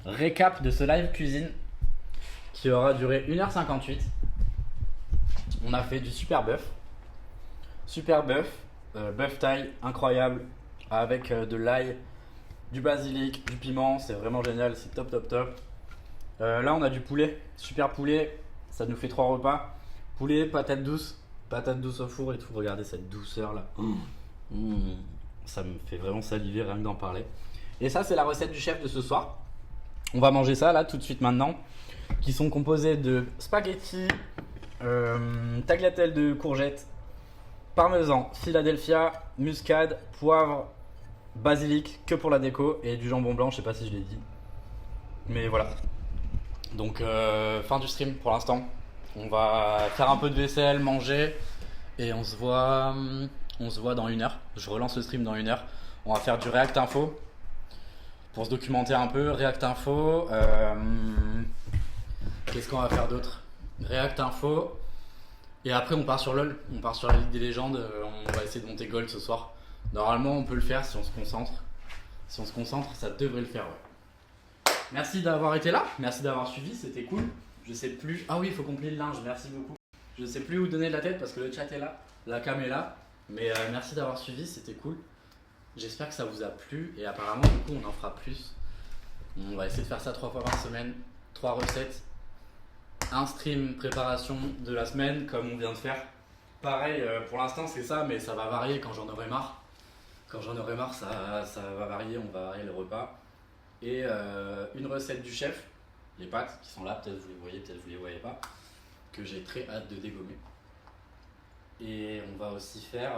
Récap de ce live cuisine qui aura duré 1h58. On a fait du super bœuf. Bœuf taille incroyable avec de l'ail, du basilic, du piment, c'est vraiment génial, c'est top. Là on a du poulet, super poulet, ça nous fait 3 repas. Poulet, patate douce au four et tout, regardez cette douceur là. Ça me fait vraiment saliver rien que d'en parler. Et ça c'est la recette du chef de ce soir. On va manger ça là tout de suite maintenant, qui sont composés de spaghettis, tagliatelle de courgettes, parmesan, Philadelphia, muscade, poivre, basilic, que pour la déco, et du jambon blanc, je sais pas si je l'ai dit. Mais voilà. Donc fin du stream pour l'instant. On va faire un peu de vaisselle, manger, et on se voit dans 1 heure. Je relance le stream dans 1 heure. On va faire du React Info pour se documenter un peu. React Info. Qu'est-ce qu'on va faire d'autre? React Info. Et après on part sur LoL, on part sur la Ligue des légendes, on va essayer de monter Gold ce soir. Normalement on peut le faire si on se concentre. Si on se concentre, ça devrait le faire, ouais. Merci d'avoir été là, merci d'avoir suivi, c'était cool. Je sais plus. Ah oui, il faut qu'on plie le linge, merci beaucoup. Je sais plus où donner de la tête parce que le chat est là, la cam est là. Mais merci d'avoir suivi, c'était cool. J'espère que ça vous a plu et apparemment du coup on en fera plus. On va essayer de faire ça 3 fois par semaine, 3 recettes. Un stream préparation de la semaine comme on vient de faire. Pareil, pour l'instant c'est ça, mais ça va varier quand j'en aurai marre. Quand j'en aurai marre, ça va varier, on va varier le repas. Et une recette du chef, les pâtes qui sont là, peut-être vous les voyez, peut-être vous les voyez pas, que j'ai très hâte de dégommer. Et on va aussi faire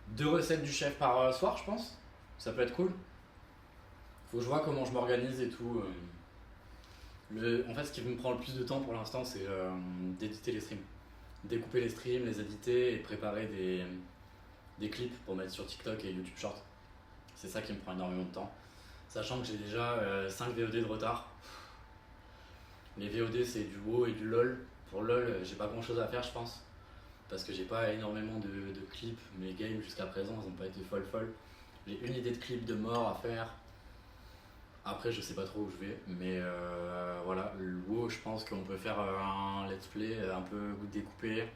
2 recettes du chef par soir, je pense. Ça peut être cool. Faut que je vois comment je m'organise et tout. En fait, ce qui me prend le plus de temps pour l'instant, c'est d'éditer les streams. Découper les streams, les éditer et préparer des clips pour mettre sur TikTok et YouTube Short. C'est ça qui me prend énormément de temps. Sachant que j'ai déjà 5 VOD de retard. Les VOD c'est du WoW et du LoL. Pour LoL, j'ai pas grand chose à faire, je pense. Parce que j'ai pas énormément de clips. Mes games jusqu'à présent, ils ont pas été folles. J'ai une idée de clip de mort à faire. Après, je sais pas trop où je vais. Mais voilà, le WoW, je pense qu'on peut faire un let's play un peu découpé.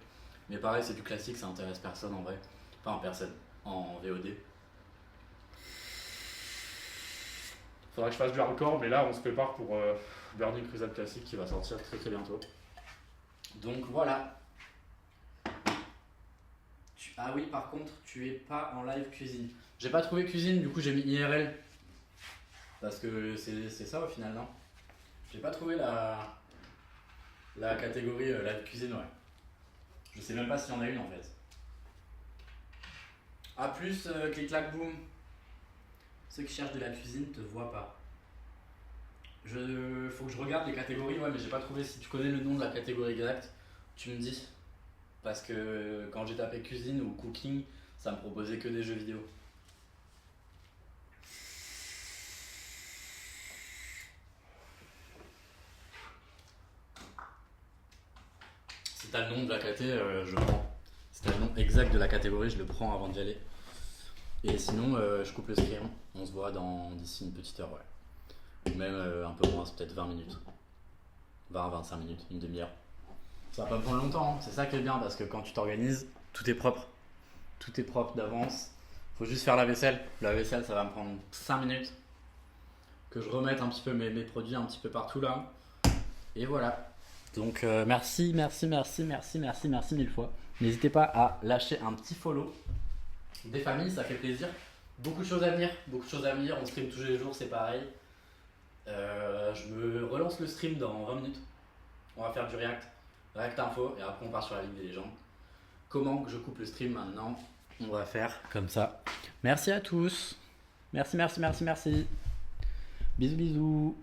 Mais pareil, c'est du classique, ça intéresse personne en vrai. Enfin, personne, en VOD. Faudrait que je fasse du hardcore, mais là on se prépare pour Burning Crusade Classic qui va sortir très bientôt. Donc voilà. Ah oui, par contre, tu es pas en live cuisine. J'ai pas trouvé cuisine, du coup j'ai mis IRL. Parce que c'est ça au final, non? J'ai pas trouvé la catégorie live cuisine, ouais. Je sais même pas s'il y en a une en fait. A plus, clic clac boum. Ceux qui cherchent de la cuisine te voient pas. Faut que je regarde les catégories, ouais, mais j'ai pas trouvé. Si tu connais le nom de la catégorie exacte, tu me dis. Parce que quand j'ai tapé cuisine ou cooking, ça me proposait que des jeux vidéo. Si t'as le nom de la caté, je prends. Si t'as le nom exact de la catégorie, je le prends avant d'y aller. Et sinon, je coupe le screen. On se voit d'ici une petite heure, ouais. Ou même un peu moins, c'est peut-être 20 minutes. 20-25 minutes, une demi-heure. Ça va pas prendre longtemps, hein. C'est ça qui est bien parce que quand tu t'organises, tout est propre. Tout est propre d'avance. Faut juste faire la vaisselle. La vaisselle, ça va me prendre 5 minutes. Que je remette un petit peu mes produits un petit peu partout là. Et voilà. Donc merci mille fois. N'hésitez pas à lâcher un petit follow. Des familles, ça fait plaisir. Beaucoup de choses à venir. On stream tous les jours, c'est pareil. Je me relance le stream dans 20 minutes. On va faire du React Info, et après on part sur la Ligue des légendes. Comment je coupe le stream maintenant? On va faire comme ça. Merci à tous. Merci. Bisous.